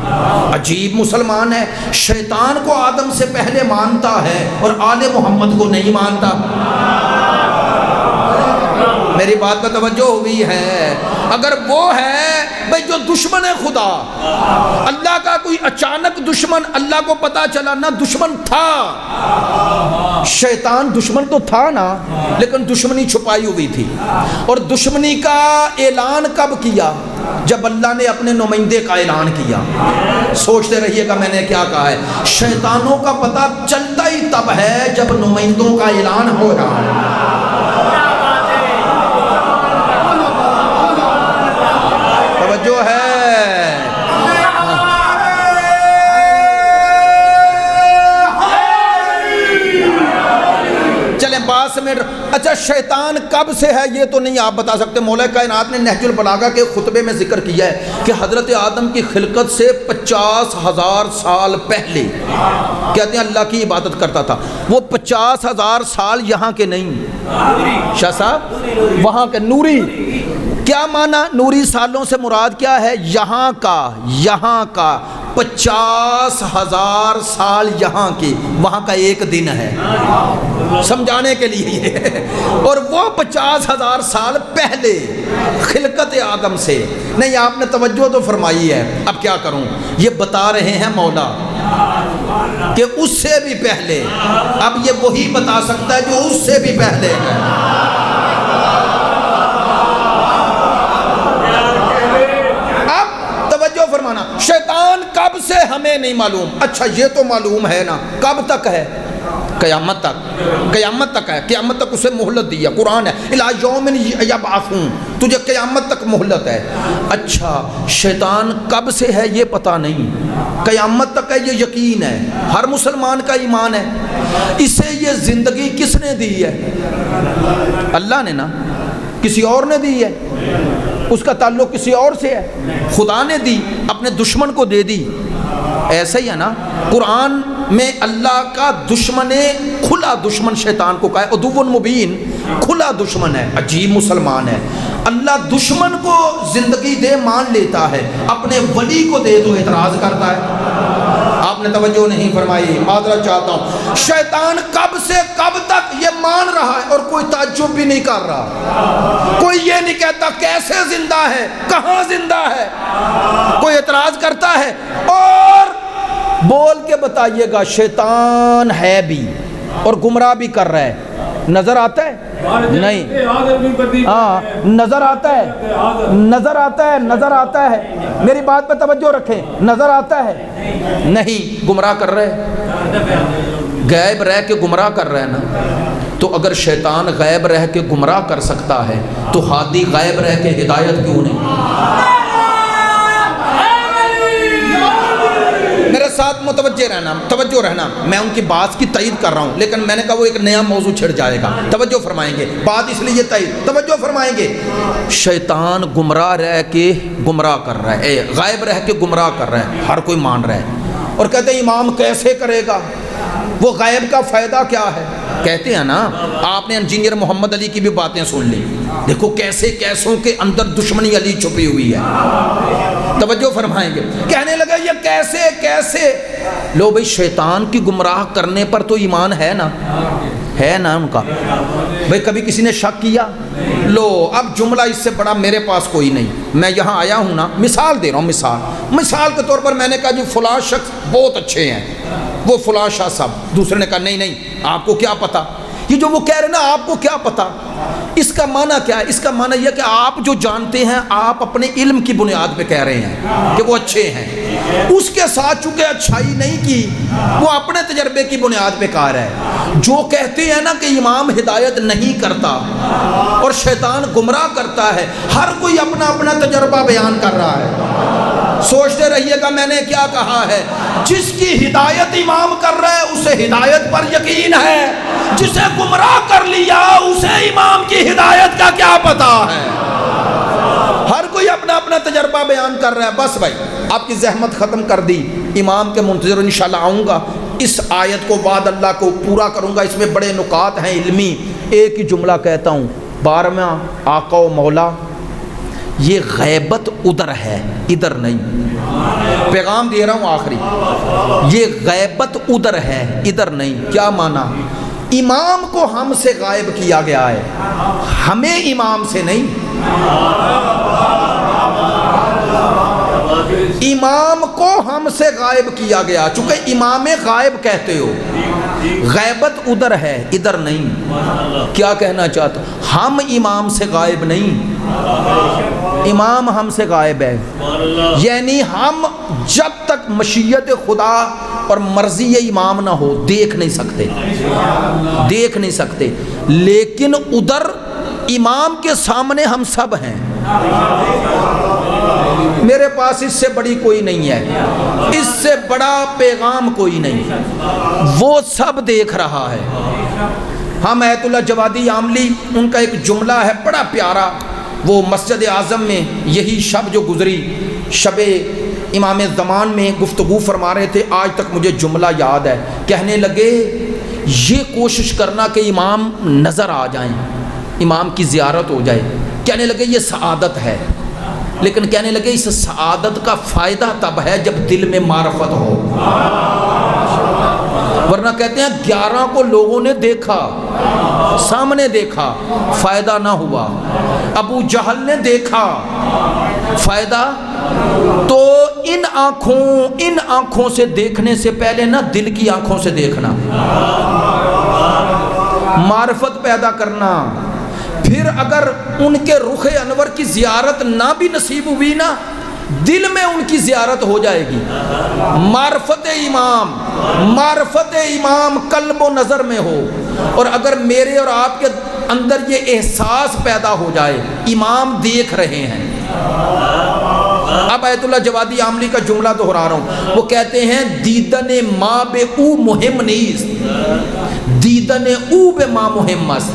عجیب مسلمان ہے، شیطان کو آدم سے پہلے مانتا ہے اور آل محمد کو نہیں مانتا۔ میری بات پہ توجہ ہوئی ہے؟ اگر وہ ہے بھئی جو دشمن ہے خدا، اللہ کا کوئی اچانک دشمن، اللہ کو پتا چلا نہ دشمن تھا، شیطان دشمن تو تھا نا، لیکن دشمنی چھپائی ہوئی تھی، اور دشمنی کا اعلان کب کیا؟ جب اللہ نے اپنے نمائندے کا اعلان کیا۔ سوچتے رہیے گا میں نے کیا کہا ہے، شیطانوں کا پتہ چلتا ہی تب ہے جب نمائندوں کا اعلان ہو رہا ہے۔ توجہ ہے؟ چلیں بات سمیٹ، اچھا شیطان کب سے ہے یہ تو نہیں آپ بتا سکتے۔ مولا کائنات نے نہج البلاغہ کے خطبے میں ذکر کیا ہے کہ حضرت آدم کی خلقت سے 50,000 سال پہلے کہتے ہیں اللہ کی عبادت کرتا تھا۔ وہ 50,000 سال یہاں کے نہیں شاہ صاحب، وہاں کے نوری۔ کیا معنی نوری سالوں سے مراد کیا ہے؟ یہاں کا 50,000 سال یہاں کے، وہاں کا ایک دن ہے، سمجھانے کے لیے یہ۔ اور وہ 50,000 سال پہلے خلقت آدم سے نہیں، آپ نے توجہ تو فرمائی ہے۔ اب کیا کروں، یہ بتا رہے ہیں مولا کہ اس سے بھی پہلے، اب یہ وہی بتا سکتا ہے جو اس سے بھی پہلے ہے۔ فرمانا شیطان کب سے ہمیں نہیں معلوم، اچھا یہ تو معلوم ہے نا، کب تک ہے؟ قیامت تک، قیامت تک ہے، قیامت تک اسے مہلت دی ہے، قرآن ہے الی یوم یبعثون، تجھے قیامت تک مہلت ہے۔ اچھا شیطان کب سے ہے یہ پتہ نہیں، قیامت تک ہے یہ یقین ہے، ہر مسلمان کا ایمان ہے۔ اسے یہ زندگی کس نے دی ہے؟ اللہ نے نا، کسی اور نے دی ہے؟ اس کا تعلق کسی اور سے ہے؟ خدا نے دی، اپنے دشمن کو دے دی۔ ایسا ہی ہے نا، قرآن میں اللہ کا دشمن، کھلا دشمن شیطان کو کہا ہے عدو مبین، کھلا دشمن ہے۔ عجیب مسلمان ہے، اللہ دشمن کو زندگی دے مان لیتا ہے، اپنے ولی کو دے تو اعتراض کرتا ہے۔ آپ نے توجہ نہیں فرمائی، معذرت چاہتا ہوں۔ شیطان کب سے کب تک یہ مان رہا ہے اور کوئی تعجب بھی نہیں کر رہا، کوئی یہ نہیں کہتا کیسے زندہ ہے، کہاں زندہ ہے، کوئی اعتراض کرتا ہے؟ اور بول کے بتائیے گا شیطان ہے بھی اور گمراہ بھی کر رہا ہے، نظر آتا ہے؟ نہیں، ہاں نظر آتا ہے، نظر آتا ہے، نظر آتا ہے، میری بات پہ توجہ رکھیں، نظر آتا ہے؟ نہیں، گمراہ کر رہے، غائب رہ کے گمراہ کر رہے ہیں نا۔ تو اگر شیطان غائب رہ کے گمراہ کر سکتا ہے تو ہادی غائب رہ کے ہدایت کیوں نہیں؟ میرے ساتھ توجہ رہنا، میں ان کی بات کی تائید کر رہا ہوں، لیکن میں نے کہا وہ ایک نیا موضوع چھڑ جائے گا، توجہ فرمائیں گے، بات اس لیے تائید، توجہ فرمائیں گے۔ شیطان گمراہ رہ کے گمراہ کر رہا ہے، غائب رہ کے گمراہ کر رہا ہے، ہر کوئی مان رہا ہے، اور کہتے ہیں امام کیسے کرے گا، وہ غائب کا فائدہ کیا ہے؟ کہتے ہیں نا، آپ نے انجینئر محمد علی کی بھی باتیں سن لی، دیکھو کیسے کیسوں کے اندر دشمنی علی چھپی ہوئی ہے، توجہ فرمائیں گے۔ کہنے لگا یہ کیسے لو بھئی شیطان کی گمراہ کرنے پر تو ایمان ہے نا ان کا، بھئی کبھی کسی نے شک کیا؟ لو اب جملہ اس سے بڑا میرے پاس کوئی نہیں، میں یہاں آیا ہوں نا، مثال دے رہا ہوں، مثال کے طور پر میں نے کہا جی فلاں شخص بہت اچھے ہیں، وہ فلاں شاہ صاحب، دوسرے نے کہا نہیں آپ کو کیا پتا، یہ جو وہ کہہ رہے نا آپ کو کیا پتا، اس کا معنی کیا ہے؟ اس کا معنی یہ کہ آپ جو جانتے ہیں آپ اپنے علم کی بنیاد پہ کہہ رہے ہیں کہ وہ اچھے ہیں، اس کے ساتھ چونکہ اچھائی نہیں کی، وہ اپنے تجربے کی بنیاد پہ کہہ رہا ہے۔ جو کہتے ہیں نا کہ امام ہدایت نہیں کرتا اور شیطان گمراہ کرتا ہے، ہر کوئی اپنا اپنا تجربہ بیان کر رہا ہے۔ سوچتے رہیے گا میں نے کیا کہا ہے، جس کی ہدایت امام کر رہا ہے اسے ہدایت پر یقین ہے، جسے گمراہ کر لیا اسے امام کی ہدایت کا کیا پتا ہے۔ ہر کوئی اپنا اپنا تجربہ بیان کر رہا ہے۔ بس بھائی آپ کی زحمت ختم کر دی، امام کے منتظر انشاءاللہ آؤں گا، اس آیت کو وعد اللہ کو پورا کروں گا، اس میں بڑے نکات ہیں علمی۔ ایک ہی جملہ کہتا ہوں، 12واں آقا و مولا، یہ غیبت ادھر ہے ادھر نہیں، پیغام دے رہا ہوں آخری، یہ غیبت ادھر ہے ادھر نہیں۔ کیا معنی؟ امام کو ہم سے غائب کیا گیا ہے، ہمیں امام سے نہیں۔ امام کو ہم سے غائب کیا گیا، چونکہ امام غائب کہتے ہو، غیبت ادھر ہے ادھر نہیں۔ کیا کہنا چاہتا؟ ہم امام سے غائب نہیں، امام ہم سے غائب ہے، یعنی ہم جب تک مشیت خدا اور مرضی امام نہ ہو دیکھ نہیں سکتے، لیکن ادھر امام کے سامنے ہم سب ہیں۔ میرے پاس اس سے بڑی کوئی نہیں ہے، اس سے بڑا پیغام کوئی نہیں، وہ سب دیکھ رہا ہے۔ ہم آیت اللہ جوادی عاملی، ان کا ایک جملہ ہے بڑا پیارا، وہ مسجد اعظم میں یہی شب جو گزری، شب امام زمان میں گفتگو فرما رہے تھے، آج تک مجھے جملہ یاد ہے۔ کہنے لگے یہ کوشش کرنا کہ امام نظر آ جائیں، امام کی زیارت ہو جائے، کہنے لگے یہ سعادت ہے، لیکن کہنے لگے اس سعادت کا فائدہ تب ہے جب دل میں معرفت ہو، ورنہ کہتے ہیں 11 کو لوگوں نے دیکھا، سامنے دیکھا، فائدہ نہ ہوا، ابو جہل نے دیکھا، فائدہ۔ تو ان آنکھوں سے دیکھنے سے پہلے نا دل کی آنکھوں سے دیکھنا، معرفت پیدا کرنا۔ پھر اگر ان کے رخ انور کی زیارت نہ بھی نصیب ہوئی نا، دل میں ان کی زیارت ہو جائے گی۔ معرفت امام قلب و نظر میں ہو، اور اگر میرے اور آپ کے اندر یہ احساس پیدا ہو جائے امام دیکھ رہے ہیں۔ اب آیت اللہ جوادی عاملی کا جملہ دہرا رہا ہوں، وہ کہتے ہیں دیدن ما بے او مہم نیست، دیدن او بے ما مہم است۔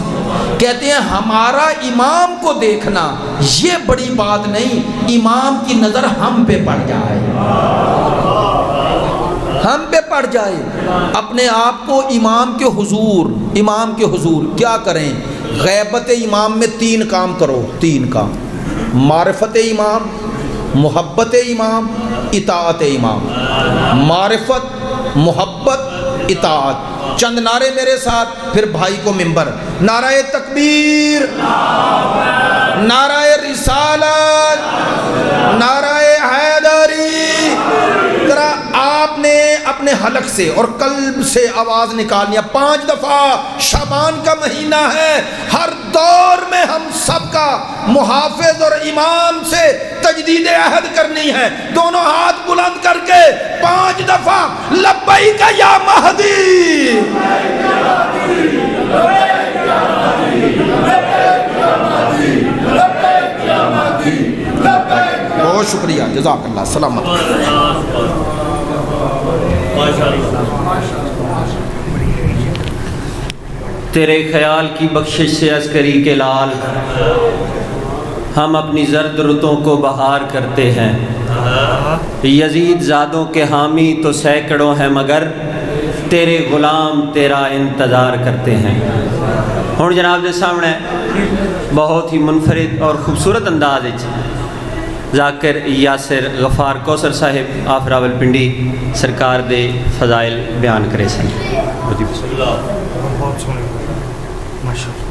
کہتے ہیں ہمارا امام کو دیکھنا یہ بڑی بات نہیں، امام کی نظر ہم پہ پڑ جائے، ہم پہ پڑ جائے، اپنے آپ کو امام کے حضور کیا کریں؟ غیبت امام میں 3 کام کرو، 3 کام: معرفت امام، محبت امام، اطاعت امام۔ معرفت، محبت، اطاعت۔ چند نعرے میرے ساتھ، پھر بھائی کو منبر۔ نعرہ تکبیر، نعرہ رسالت، نعرہ حیدری۔ ذرا آپ نے اپنے حلق سے اور قلب سے آواز نکالنی ہے 5 دفعہ۔ شعبان کا مہینہ ہے، ہر دور میں ہم سب کا محافظ اور امام سے تجدید عہد کرنی ہے۔ دونوں ہاتھ بلند کر کے 5 دفعہ لبیک یا مہدی، بہت شکریہ، جزاک اللہ، سلامت۔ تیرے خیال کی بخشش سے عسکری کے لال، ہم اپنی زرد رتوں کو بہار کرتے ہیں۔ یزید زادوں کے حامی تو سینکڑوں ہیں، مگر تیرے غلام تیرا انتظار کرتے ہیں۔ ہوں جناب دے سامنے بہت ہی منفرد اور خوبصورت انداز ذاکر یاسر غفار کوثر صاحب آف راول پنڈی سرکار دے فضائل بیان کرے سن۔ ماشاءاللہ۔